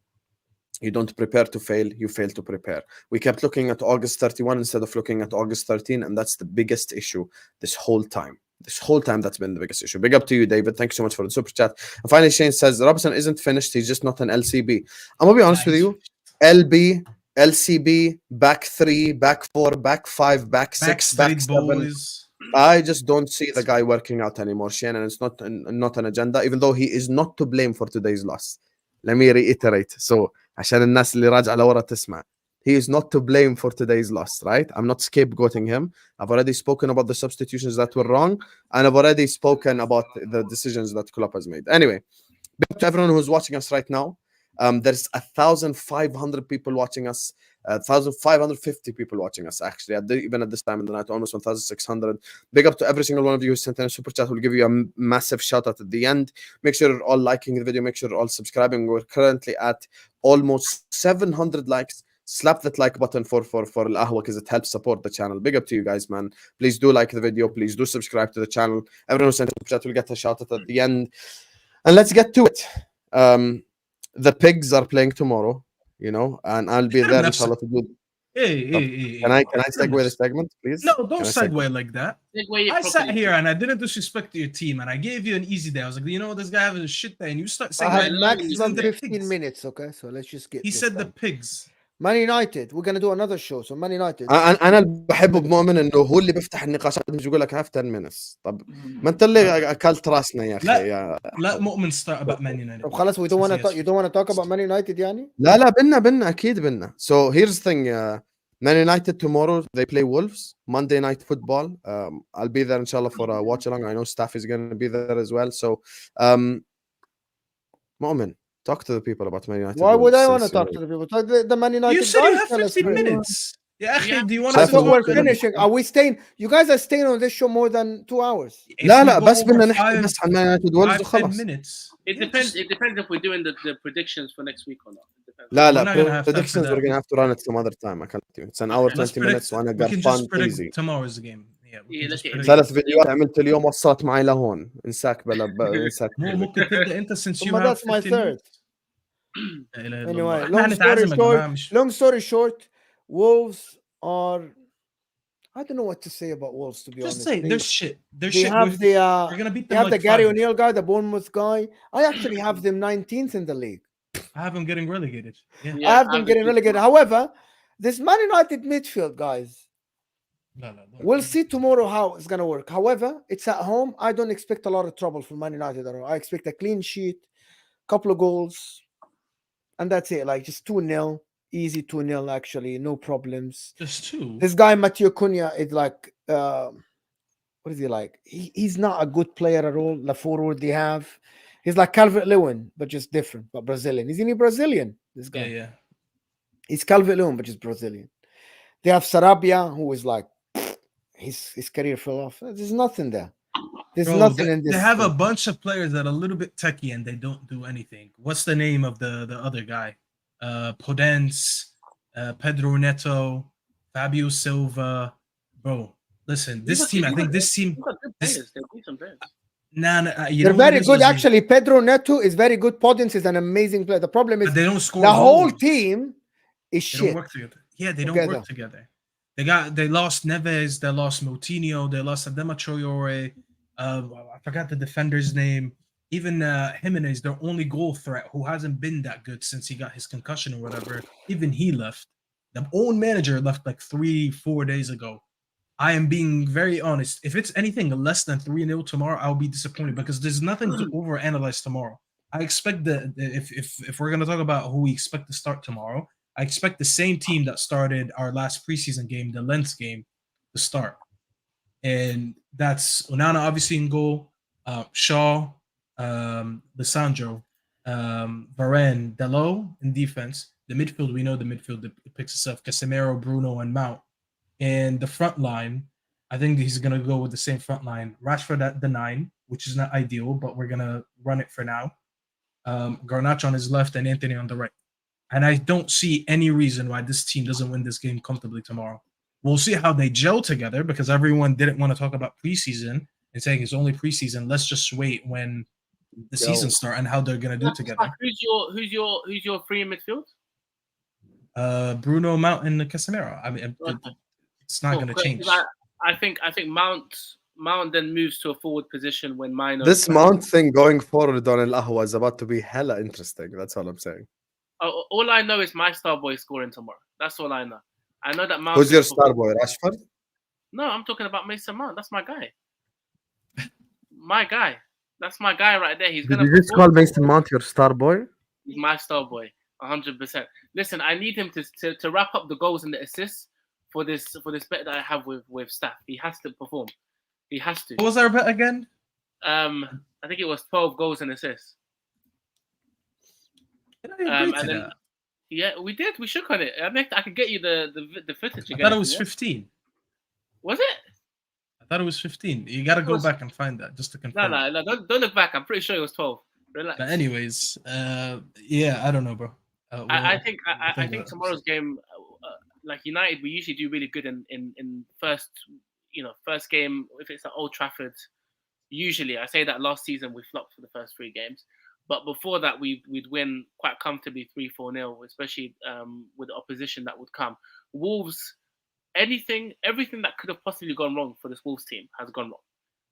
you don't prepare to fail, you fail to prepare. We kept looking at August 31 instead of looking at August 13, and that's the biggest issue this whole time. That's been the biggest issue. Big up to you, David. Thank you so much for the super chat. And finally, Shane says, Robinson isn't finished. He's just not an LCB. I'm going to be honest with you. LB, LCB, back 3, back 4, back 5, back 6, back 7. Boys. I just don't see the guy working out anymore, Shane, and it's not an agenda, even though he is not to blame for today's loss. Let me reiterate. So, عشان الناس اللي راجعة لورا تسمع. He is not to blame for today's loss, right? I'm not scapegoating him. I've already spoken about the substitutions that were wrong, and I've already spoken about the decisions that Klopp has made. Anyway, to everyone who's watching us right now, there's 1,500 people watching us, 1,550 people watching us, actually, even at this time in the night, almost 1,600. Big up to every single one of you who sent in a super chat. We'll give you a massive shout out at the end. Make sure you're all liking the video. Make sure you're all subscribing. We're currently at almost 700 likes, slap that like button for Ahwa because it helps support the channel. Big up to you guys, man. Please do like the video. Please do subscribe to the channel. Everyone who sent super chat will get a shout out at the end. And let's get to it. The pigs are playing tomorrow, you know, and I'll be there inshallah to do. Can I segue the segment, please? No, don't segue like that. I sat here and I didn't disrespect your team, and I gave you an easy day. I was like, you know, this guy having a shit day, and you start saying, I had maximum 15 minutes, okay? So let's just get. He said the pigs. Man United, we're gonna do another show. So Man United. انا بحب بمؤمن انه هو اللي بيفتح النقاشات مش يقول لك have 10 minutes. طب ما انت اللي اكلت راسنا يا اخي. لا مؤمن start about Man United. طب خلاص, you don't want to talk about Man United يعني؟ لا بينا اكيد بينا. So here's the thing. Man United tomorrow they play Wolves. Monday night football. I'll be there inshallah for a watch along. I know staff is going to be there as well. So مؤمن, talk to the people about Man United. Why would I want to talk to the people? Talk to the Man United. You said you have 15 minutes. Yeah, do you want to? That's what we're finishing. Are we staying? You guys are staying on this show more than 2 hours. لا بس بدنا نحكي بس عن Man United Wolves وخلاص. It depends if we're doing the predictions for next week or not. لا predictions we're going to have to run it some other time. I can't do it. It's an hour 20 minutes وانا قرفان easy. Tomorrow's game. ثلاث فيديوهات عملت اليوم وصلت معي لهون. انساك انساك. ممكن تبدا انت since you have that's my third. Anyway, long story short, Wolves are. I don't know what to say about Wolves, to be honest. Just say they're shit. They're shit. They're gonna beat them. They have the Gary O'Neill guy, the Bournemouth guy. I actually have them 19th in the league. I have them getting relegated. I have them getting relegated. However, this Man United midfield, guys. No. We'll see tomorrow how it's gonna work. However, it's at home. I don't expect a lot of trouble from Man United at all. I expect a clean sheet, couple of goals, and that's it. Like just 2-0. Easy 2-0 actually, no problems. Just 2. This guy Matteo Cunha is like, what is he like? He's not a good player at all. The forward they have, he's like Calvert-Lewin, but just different. But Brazilian. Isn't he Brazilian? This guy. Yeah. He's Calvert-Lewin, but just Brazilian. They have Sarabia, who is like, his career fell off. There's nothing there. There's nothing in this. They have a bunch of players that are a little bit techie and they don't do anything. What's the name of the other guy? Podence, Pedro Neto, Fabio Silva. Bro, listen, this team, I think this team. They're very good. Actually, Pedro Neto is very good. Podence is an amazing player. The problem is they don't score. The whole team is shit. They don't work together. Yeah, they don't work together. They lost Neves, they lost Moutinho, they lost Adama Traore. I forgot the defender's name. Even Jimenez, their only goal threat, who hasn't been that good since he got his concussion or whatever, even he left. The own manager left like 3-4 days ago. I am being very honest. If it's anything less than 3-0 tomorrow, I'll be disappointed because there's nothing to overanalyze tomorrow. I expect if we're going to talk about who we expect to start tomorrow, I expect the same team that started our last preseason game, the Lens game, to start. And that's Onana obviously in goal, Shaw, Lissandro, Varane, Delo in defense. The midfield, we know the midfield that picks itself, Casemiro, Bruno, and Mount. And the front line, I think he's going to go with the same front line. Rashford at the 9, which is not ideal, but we're going to run it for now. Garnacho on his left and Anthony on the right. And I don't see any reason why this team doesn't win this game comfortably tomorrow. We'll see how they gel together because everyone didn't want to talk about preseason and saying it's only preseason. Let's just wait when the season start and how they're going to do together. Who's your free midfield? Bruno, Mount, and Casemiro. I mean, it's not going to change. I think Mount then moves to a forward position when Mino. This Mount thing going forward on Ahwa is about to be hella interesting. That's all I'm saying. All I know is my star boy is scoring tomorrow. That's all I know. I know that Mount. Who's your star boy, Rashford? No, I'm talking about Mason Mount. That's my guy. My guy. That's my guy right there. He's gonna. Did you just call Mason Mount your star boy? He's my star boy, 100%. Listen, I need him to wrap up the goals and the assists for this bet that I have with staff. He has to perform. He has to. What was our bet again? I think it was 12 goals and assists. And then, yeah, we did. We shook on it. I could get you the footage again. I thought it was 15. Was it? I thought it was 15. You got to go back and find that just to confirm. No, don't look back. I'm pretty sure it was 12. Relax. But anyways, yeah, I don't know, bro. I think tomorrow's game like United, we usually do really good in first game if it's at Old Trafford. Usually, I say that last season we flopped for the first 3 games, but before that we'd win quite comfortably 3-4-0, especially with the opposition that would come. Wolves, everything that could have possibly gone wrong for this Wolves team has gone wrong.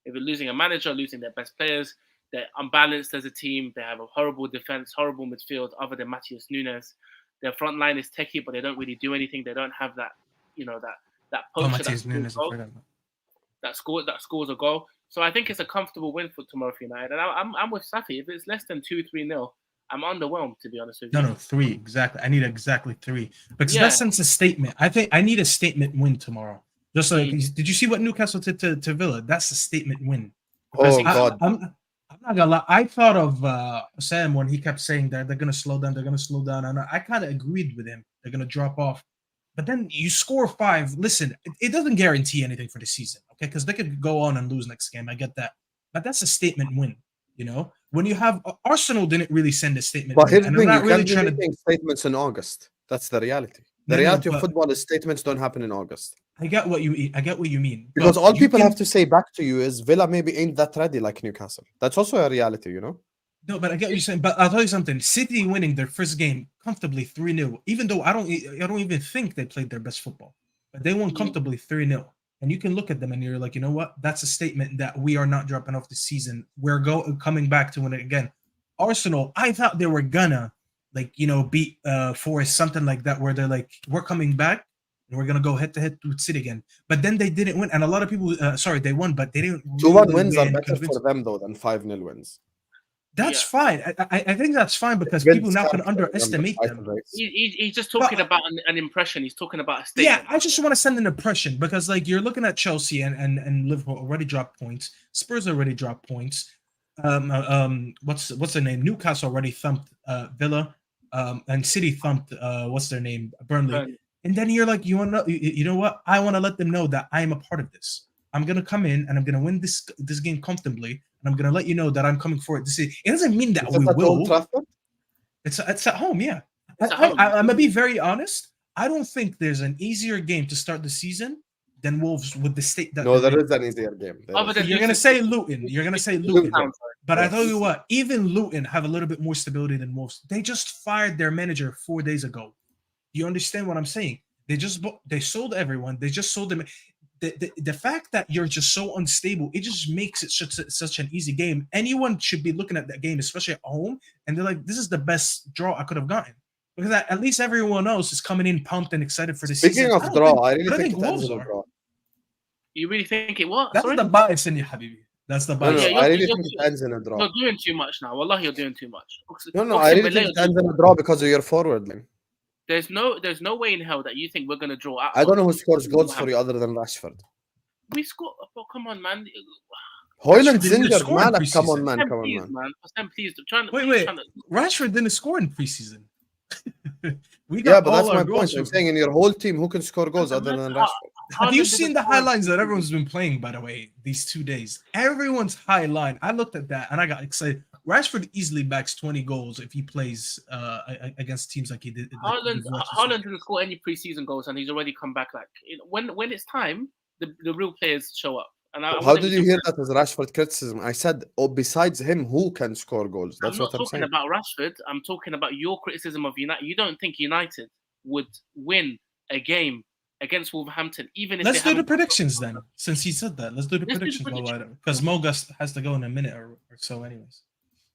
If they're losing a manager, losing their best players, they're unbalanced as a team. They have a horrible defense, horrible midfield, other than Nunez. Their front line is techie, but they don't really do anything. They don't have that, that poacher that scores a goal. So I think it's a comfortable win for tomorrow for United. And I'm with Safi. If it's less than 2-3-0, I'm underwhelmed, to be honest with you. No, 3 exactly. I need exactly 3 because that sends a statement. I think I need a statement win tomorrow. Just like, did you see what Newcastle did to Villa? That's a statement win. Oh God. I'm not gonna lie. I thought of Sam when he kept saying that they're gonna slow down. They're gonna slow down, and I kind of agreed with him. They're gonna drop off, but then you score 5. Listen, it doesn't guarantee anything for the season, okay? Because they could go on and lose next game. I get that, but that's a statement win. You know, when you have Arsenal didn't really send a statement, but win, and I'm not really trying to make statements in August. That's the reality. The reality of football is statements don't happen in August. I get what you mean. Because all people have to say back to you is Villa maybe ain't that ready like Newcastle. That's also a reality, you know? No, but I get what you're saying. But I'll tell you something. City winning their first game comfortably 3-0, even though I don't even think they played their best football. But they won comfortably 3-0. And you can look at them and you're like, you know what? That's a statement that we are not dropping off the season. We're coming back to win it again. Arsenal, I thought they were gonna beat Forest, something like that, where they're like, we're coming back. And we're gonna go head to head with City again, but then they didn't win, and a lot of people, they won, but they didn't. 2-1 wins are better for them though than 5-0 wins. That's fine. I think that's fine because people now can underestimate them. He's just talking about an impression. He's talking about a statement. Yeah, I just want to send an impression because like you're looking at Chelsea and Liverpool already dropped points. Spurs already dropped points. What's their name? Newcastle already thumped Villa. And City thumped what's their name? Burnley. And then you're like, you know what? I want to let them know that I am a part of this. I'm gonna come in and I'm gonna win this game comfortably, and I'm gonna let you know that I'm coming for it. It doesn't mean that we will. It's at home, yeah. I'm gonna be very honest. I don't think there's an easier game to start the season than Wolves with the state that. No, there is an easier game. You're gonna say Luton. You're gonna say Luton. But I tell you what, even Luton have a little bit more stability than Wolves. They just fired their manager 4 days ago. You understand what I'm saying? They sold everyone. They just sold them. The fact that you're just so unstable, it just makes it such an easy game. Anyone should be looking at that game, especially at home, and they're like, "This is the best draw I could have gotten." Because at least everyone else is coming in pumped and excited for the season. Speaking of draw, I really think Wolves are. Draw. You really think it was? That's the bias in you, Habibi. That's the bias. No, I really think it ends in a draw. You're doing too much now. Wallah, you're doing too much. No, I really think it ends in a draw because of your forward line. There's no way in hell that you think we're gonna draw out. I don't know who scores goals for you other than Rashford. We score. Oh, come on, man. Højlund's injured, man. Come on, man. Please. Wait. Rashford didn't score in preseason. But that's my point. I'm saying in your whole team, who can score goals other than Rashford? Have you seen the highlights that everyone's been playing, by the way, these 2 days? Everyone's high line. I looked at that and I got excited. Rashford easily backs 20 goals if he plays against teams like he did. Haaland didn't score any preseason goals, and he's already come back. Like when it's time, the real players show up. And how did you hear that as Rashford criticism? I said, besides him, who can score goals? That's what I'm saying. I'm not talking about Rashford. I'm talking about your criticism of United. You don't think United would win a against Wolverhampton, even if let's do the predictions then. Since he said that, let's do the predictions because Mogus has to go in a minute or so, anyways.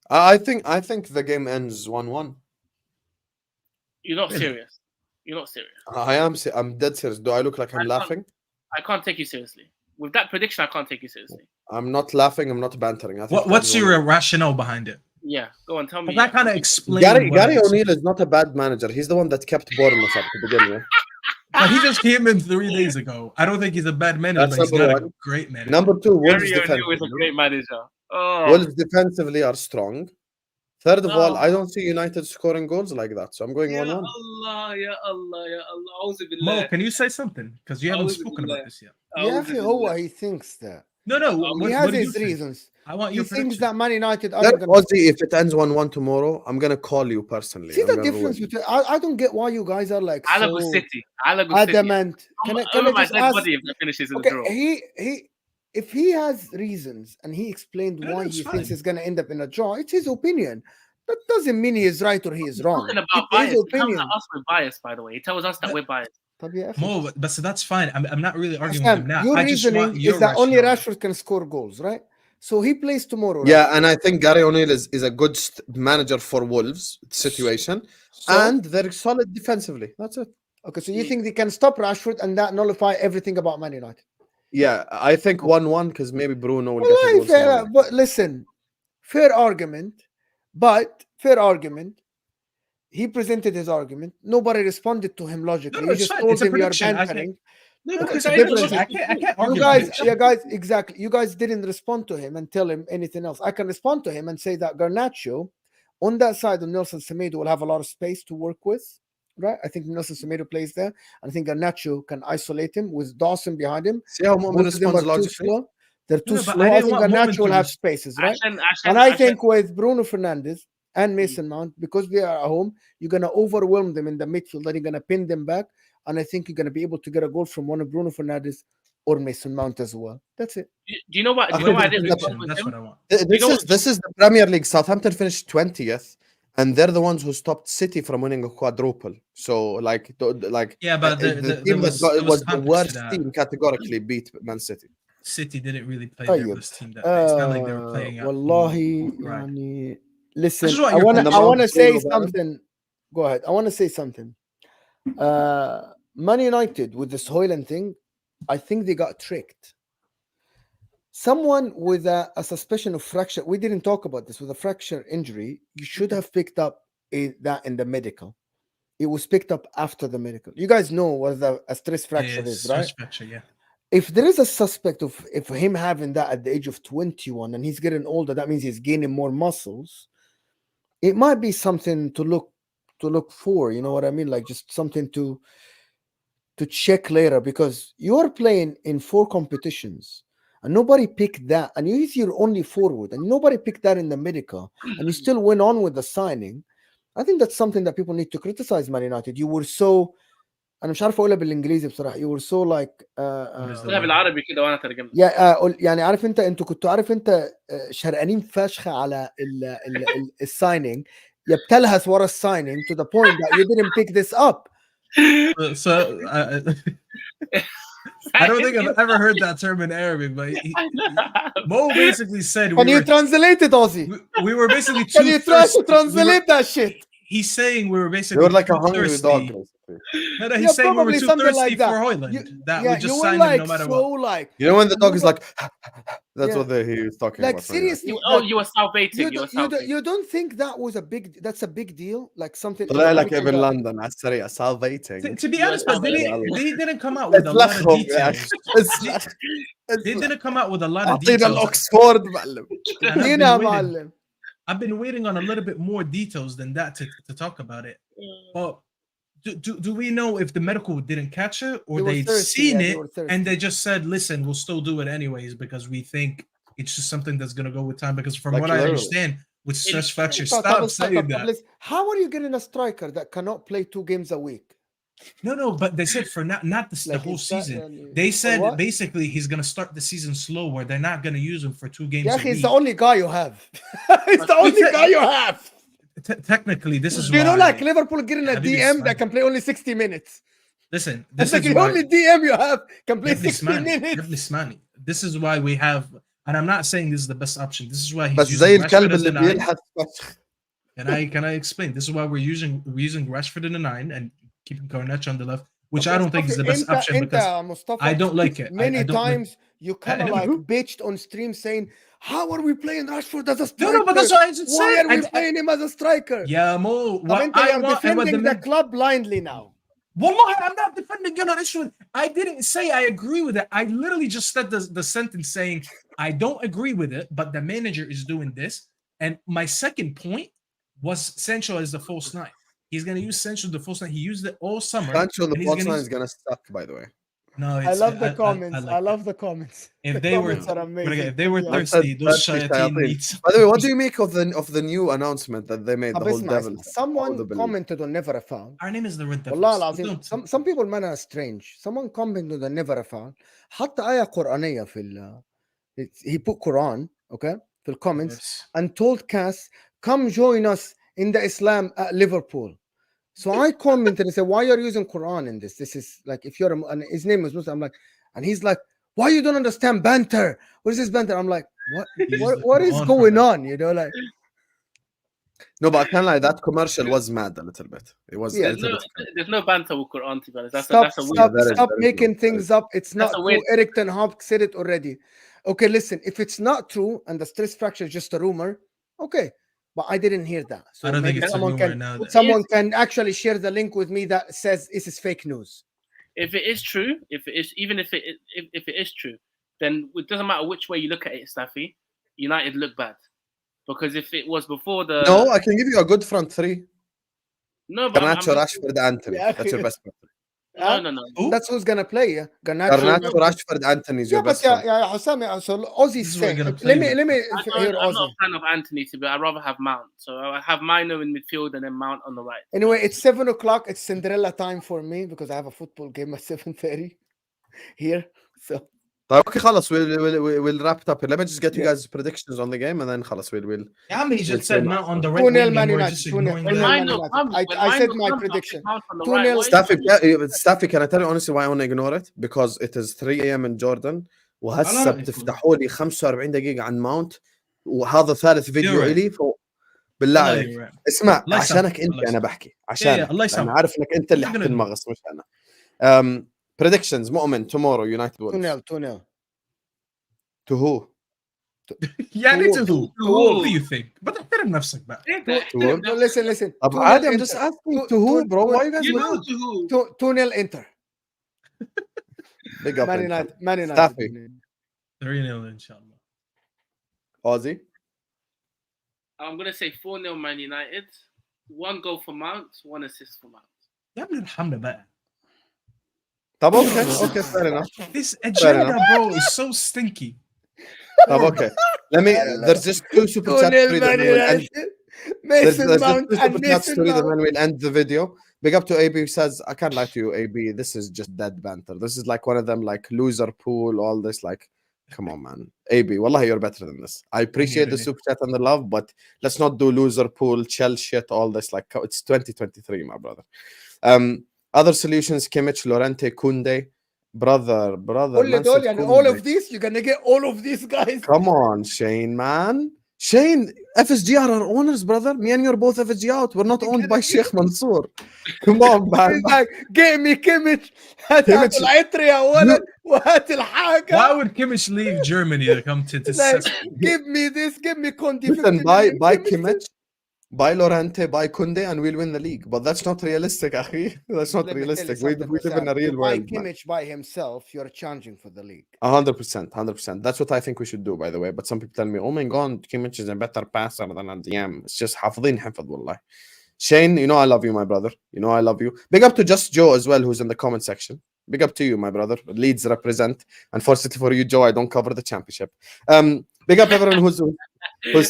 I think the game ends 1-1. You're not serious. You're not serious. I am. I'm dead serious. Do I look like I'm laughing? I can't take you seriously. With that prediction, I can't take you seriously. I'm not laughing. I'm not bantering. What's your rationale behind it? Yeah, go on. Tell me. That kind of explains. Gary O'Neill is not a bad manager. He's the one that kept Bournemouth up to begin with. But he just came in 3 days ago. I don't think he's a bad manager, but he's not a great manager. Number 2, Wolves defensively. Is a great manager. Oh. Wolves defensively are strong. Third of all, I don't see United scoring goals like that, so I'm going 1-1. Ya Allah. Mo, can you say something? Because you haven't spoken about this yet. Yeah, he thinks that. No. He has his reasons. I want He your thinks prediction. that Man United are Then, going to. Ozzy, if it ends 1-1 tomorrow, I'm gonna call you personally. See I'm the gonna difference ruin you. between. I don't get why you guys are like I'll so go City. I'll go City. adamant. Can I Over my just dead ask? body if that finishes in a Okay, draw. if he has reasons and he explained No, why it's he thinks fine. it's going to end up in a draw, it's his opinion. That doesn't mean he is right or he is wrong. Talking about It's his bias. He comes opinion. at us with bias, by the way. He tells us that we're biased. Mo, but so that's fine. I'm not really arguing Sam, with him now. your I just want reasoning your is that only rationale. Rashford can score goals, right? So he plays tomorrow. Yeah, Rashford. and I think Gary O'Neill is a good manager for Wolves situation, So, and they're solid defensively. That's it. okay, so you think they can stop Rashford and that nullify everything about Man United? Yeah, I think 1-1 because maybe Bruno will Well, get a goal. fair, but listen, fair argument. He presented his argument. Nobody responded to him logically. No, You it's just fine. told It's a him you're prediction. bantering. No, Okay, it's so a difference. prediction. I can't argue. You guys, exactly. You guys didn't respond to him and tell him anything else. I can respond to him and say that Garnacho, on that side of Nelson Semedo, will have a lot of space to work with. Right? I think Nelson Semedo plays there. I think Garnacho can isolate him with Dawson behind him. See how Momin Both of them are responds too logically? slow. They're too No, but slow. I I didn't think want Momin Garnacho will to have spaces, right? And I think with Bruno Fernandes and Mason Mount, because they are at home, you're going to overwhelm them in the midfield and you're going to pin them back. And I think you're going to be able to get a goal from one of Bruno Fernandes or Mason Mount as well. That's it. Do you know what? Do you know why I didn't respond with That's him? what I want. This is the Premier League. Southampton finished 20th, and they're the ones who stopped City from winning a quadruple. So, Yeah, but the team that was the worst team categorically beat Man City. City didn't really play their best team that day. It's not like they were playing out. Wallahi, Right. yani, listen, just want I your want prediction. to say Bruno Fernandes. something. Go ahead. I want to say something. Man United with this Hoyland thing, I think they got tricked. Someone with a suspicion of fracture, we didn't talk about this, with a fracture injury, you should have picked up that in the medical. It was picked up after the medical. You guys know what a stress fracture is, right? Stress fracture, yeah. If there is a suspect of him having that at the age of 21 and he's getting older, that means he's gaining more muscles. It might be something to look for. You know what I mean? Like just something to check later, because you are playing in 4 competitions and nobody picked that, and he's your only forward, and nobody picked that in the medical, and you still went on with the signing. I think that's something that people need to criticize Man United. You were so, انا مش عارف اقولها بالانجليزي بصراحه. You were so like لا بالعربي كده وانا ترجمت. يعني عارف انتوا كنتوا عارف انت شرقانين فشخ على السايننج. You بتلهس ورا السايننج to the point that you didn't pick this up. So I don't think I've ever heard that term in Arabic, but Mo basically said. Can you translate it, Ozzy? We were basically too Can you try to translate that shit? He's saying we were basically. They were like a hungry dog. No, he's saying we were too thirsty like for Hoyland. We just you signed like, him no matter so what. Like, you know when the dog is like, that's what he was talking like, about. Seriously, you were salvating. You don't think that's a big deal? Like something like even London, salvating. To be honest, but they didn't come out with a lot of details. They didn't come out with a lot of details. I've been waiting on a little bit more details than that to talk about it. But do we know if the medical didn't catch it, or they'd seen it and they just said, listen, we'll still do it anyways because we think it's just something that's going to go with time? Because from what I understand, with stress fracture, stop saying that. How are you getting a striker that cannot play 2 games a week? No, but they said for not the whole season. They said basically he's going to start the season slow, where they're not going to use him for 2 games a week. He's the only guy you have. He's the only guy you have. Technically, this is why. You know, like Liverpool getting a DM that can play only 60 minutes. Listen, this is the only DM you have can play 60 minutes. This is why we have, and I'm not saying this is the best option. This is why he's using Rashford as the 9. Can I explain? This is why we're using Rashford in the 9 and keeping Garnacho on the left, which I don't think is the best option because I don't like it. Many times you kind of like bitched on stream saying, how are we playing Rashford as a striker? No, but that's what I just said. Why are we playing him as a striker? Yeah, Mo. I'm defending the club blindly now. Wallahi, I'm not defending you on this one. I didn't say I agree with it. I literally just said the sentence saying I don't agree with it, but the manager is doing this. And my second point was Sancho as the false 9. He's going to use Sancho the false 9. He used it all summer. Sancho the false 9 is going to suck, by the way. No, I love the comments. I love the comments. If The they were, comments are amazing. if they were Yeah. thirsty, those Thirsty shayateen shayateen. needs. By the way, what do you make of the new announcement that they made? The whole devil. Someone commented on never a foul. Our name is the Red والله Devils. العظيم some people manner strange. Someone commented on never a foul. حط آية قرآنية في he put Quran, okay, في the comments, and told Cass, come join us in the Islam at Liverpool. So I commented and said, why are you using Quran in this? This is like, if you're and his name was Muslim, I'm like, and he's like, why you don't understand banter? What is this banter? I'm like, what is going on? You know, like. No, but I can't lie. That commercial was mad a little bit. It was. Yeah, there's no banter with Quran, to be honest. Stop making things up. It's not true. Eric Ten Hag said it already. Okay, listen. If it's not true and the stress fracture is just a rumor, okay. But I didn't hear that. So I don't think it's a rumor now. Someone can actually share the link with me that says this is fake news. If it is true, if it is true, then it doesn't matter which way you look at it, Staffy. United look bad. Because if it was before the... No, I can give you a good front three. No, but Garnacho, Rashford, Anthony. That's your best front three. No. That's who's gonna play. Yeah, Garnacho, Rashford, Anthony is your best front. Yeah, Hussam. So Ozzy's saying. Let me hear Ozzy. I'm not a fan of Anthony, to be. I'd rather have Mount. So I have Mino in midfield and then Mount on the right. Anyway, it's 7 o'clock. It's Cinderella time for me because I have a football game at 7:30 here. So. Okay, خلاص, we'll wrap it up here. Let me just get you guys predictions on the game and then خلاص, we'll. Yeah, he just said Mount on the right 2-0 Man United. I said my prediction. 2-0. Staffy, can I tell you honestly why I want to ignore it? Because it is 3 a.m. in Jordan وهسه بتفتحوا لي 45 دقيقة عن ماونت وهذا ثالث فيديو إلي بالله عليك اسمع عشانك انت انا بحكي عشانك انا عارف انك انت اللي حتنمغص مش انا. Predictions, مؤمن tomorrow United wins. 2-0. To who? Yeah, to who? Who do you think? But احترم نفسك بقى. Listen. I'm just asking to who, bro. Why you guys know to who? 2-0 Inter. Big up Man United. Staffy. 3-0 inshallah. Ozzy? I'm going to say 4-0 Man United. 1 goal for Mount, 1 assist for Mount. يا ابن الحمد بقى. طب okay, fair enough. This agenda, bro, is so stinky. طب okay. There's just 2 super chat stories that will end the video. Big up to AB who says, I can't lie to you, AB, this is just dead banter. This is like one of them like loser pool, all this like, come on, man. AB, wallahi, you're better than this. I appreciate the super chat and the love, but let's not do loser pool, shell shit, all this. Like, it's 2023, my brother. Other solutions, Kimmich, Llorente, Kunde, brother. All of these, you're gonna get all of these guys. Come on, Shane, man. Shane, FSG are our owners, brother. Me and you are both FSG out. We're not owned by Sheikh Mansour. Come on, man. Get me Kimmich. Why would Kimmich leave Germany to come to like, give me this, give me Conte. Listen, buy Kimmich, buy Llorente, buy Kunde, and we'll win the league. But that's not realistic, akhi. That's not realistic. We live in a real world. Buy Kimmich by himself, you're challenging for the league. 100%. That's what I think we should do, by the way. But some people tell me, oh my God, Kimmich is a better passer than a DM. It's just حافظين حفظ والله. Shane, you know I love you, my brother. You know I love you. Big up to Just Joe as well, who's in the comment section. Big up to you, my brother. Leeds represent. Unfortunately for you, Joe, I don't cover the championship. Big up everyone who's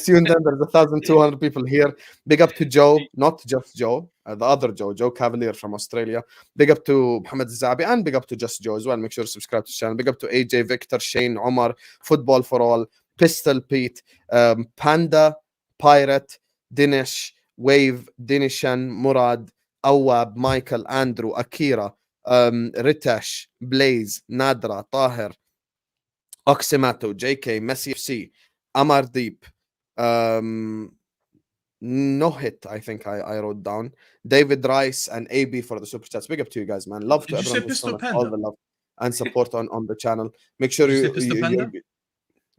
tuned in. There's 1,200 people here. Big up to Joe, not just Joe, the other Joe Cavalier from Australia. Big up to Mohammed Zabi and big up to Just Joe as well. Make sure to subscribe to the channel. Big up to AJ, Victor, Shane, Omar, Football for All, Pistol Pete, Panda, Pirate, Dinesh, Wave, Dinishan, Murad, Awab, Michael, Andrew, Akira, Ritesh, Blaze, Nadra, Tahir, Oximato, JK, Messi FC, Amar Deep, No Hit, I think I wrote down, David Rice, and AB for the super chats. Big up to you guys, man. Love to everyone who's done all the love and support on the channel. Make sure you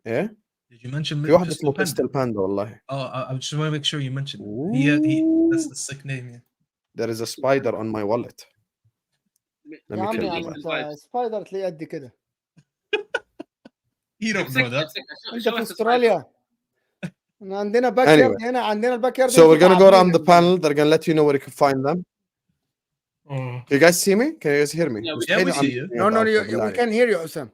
yeah. Did you mention Pistol Panda? والله. Oh, I just want to make sure you mentioned. That's the sick name. Yeah. There is a spider on my wallet. Let me tell you. Spider تلاقي قد كده. Eat up, brother. انت في استراليا. عندنا باك يارد هنا عندنا الباك يارد. So we're gonna go around the panel. They're gonna let you know where you can find them. Can you guys see me? Can you guys hear me? Yeah, we see you. No, we can hear you, Osam.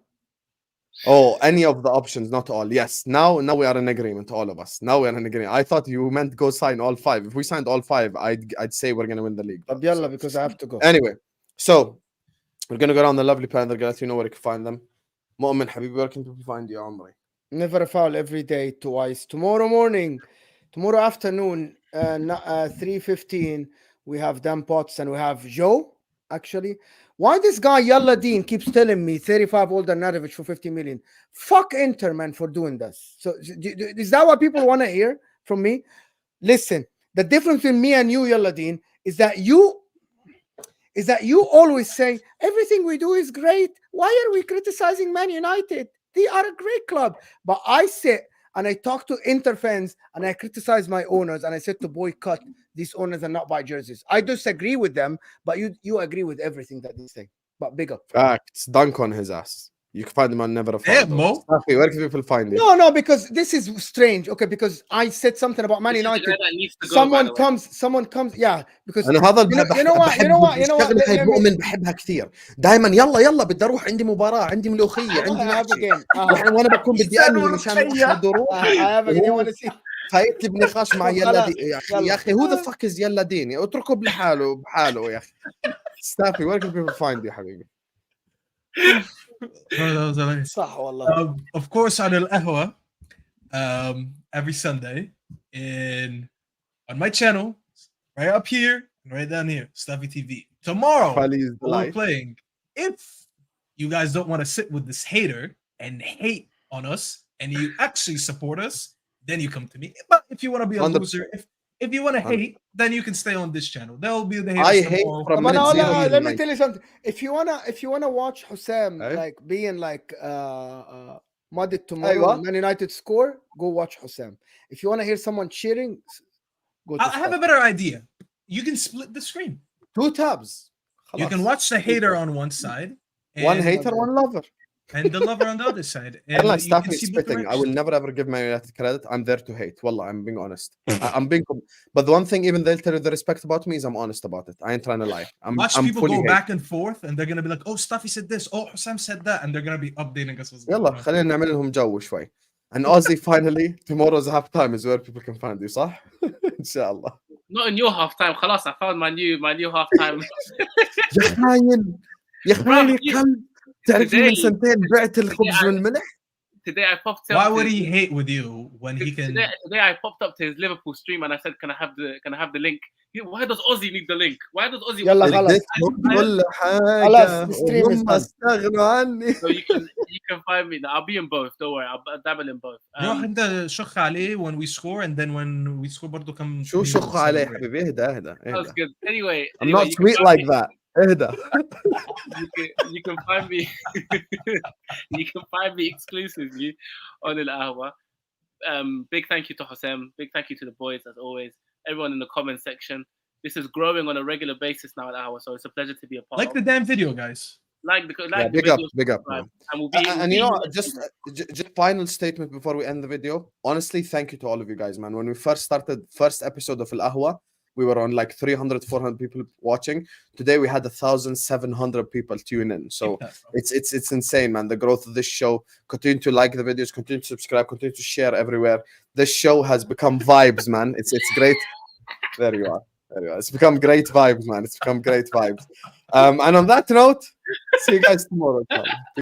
Oh, any of the options, not all. Yes, now we are in agreement, all of us. Now we are in agreement. I thought you meant go sign all 5. If we signed all 5, I'd say we're gonna win the league. Yalla, because I have to go. Anyway, so we're gonna go down the lovely plan. They're gonna let you know where you can find them. Mu'min, Habibi, where can people find you, Amri? Never a foul, every day, twice. Tomorrow morning, tomorrow afternoon, 3:15, we have Dan Potts and we have Joe. Actually, why this guy Yalla Dean keeps telling me 35 older Nadovic for 50 million? Fuck Inter, man, for doing this. So is that what people want to hear from me? Listen, the difference between me and you, Yalla Dean, is that you always say everything we do is great. Why are we criticizing Man United? They are a great club. But I sit and I talk to Inter fans and I criticize my owners and I said to boycott these owners and not buy jerseys. I disagree with them, but you agree with everything that they say. But big up. Facts. Dunk on his ass. You can find him on Never a Foul. Yeah, Mo. Safi, where can people find you? No, because this is strange. Okay, because I said something about Man United. Someone comes. Yeah, because انا هذا you know what? هاي مؤمن بحبها كثير دائما. يلا بدي اروح، عندي مباراه، عندي ملوخيه، عندي نحكي وانا بكون بدي انهي مشان الدروب. خايف لي بنقاش مع يلا دي يا اخي. هو ذا فك از يلا ديني، اتركه بحاله يا اخي. ستافي where can people find you حبيبي؟ صح والله. Of course on Ahwa, every Sunday on my channel, right up here and right down here, Stuffy TV. Tomorrow we're playing. If you guys don't want to sit with this hater and hate on us and you actually support us, then you come to me. But if you want to be a loser, if you want to hate, then you can stay on this channel. There will be the haters. I hate from minute zero. Let me tell you something. If you wanna watch Hussam like being like modded tomorrow, Man United score, go watch Hussam. If you wanna hear someone cheering, go to I have a better idea. You can split the screen. 2 tabs. You can watch the hater on one side, one hater, one lover. And the lover on the other side. I like Staffy spitting. I will never ever give Man United credit. I'm there to hate. Wallah, I'm being honest. But the one thing, even they'll tell you the respect about me, is I'm honest about it. I ain't trying to lie. Watch people go back and forth, and they're gonna be like, "Oh, Staffy said this. Oh, Hussam said that," and they're gonna be updating us. يلا خلينا نعمل لهم جو شوي. And Aussie, finally, tomorrow's halftime is where people can find you, صح؟ إن شاء الله. Not in your halftime. خلاص, I found my new halftime. يا خاين يا خاين كلب. تعرف من سنتين بعت الخبز والملح. Today I popped up. Why would he hate with you when he can? Today I popped up to his Liverpool stream and I said, "Can I have the link?" Why does Aussie need the link? Why does Aussie? كل حاجة استغنوا عني. So you can find me. I'll be in both. Don't worry. I'll dabble in both. روح أنت شخ عليه when we score, and then when we score برضو كم. شو شخ عليه حبيبي؟ اهدى. That's good. Anyway, I'm not sweet like that. اهدى. You can find me. You can find me exclusively on Ahwa. Big thank you to Hussam. Big thank you to the boys as always. Everyone in the comment section. This is growing on a regular basis now at Ahwa, so it's a pleasure to be a part. Like the damn video, guys. Big up. And you know, just final statement before we end the video. Honestly, thank you to all of you guys, man. When we first started, first episode of Ahwa, we were on like 300, 400 people watching. Today we had 1,700 people tune in. So it's insane, man. The growth of this show. Continue to like the videos, continue to subscribe, continue to share everywhere. This show has become vibes, man. It's great. There you are. It's become great vibes, man. It's become great vibes. And on that note, see you guys tomorrow.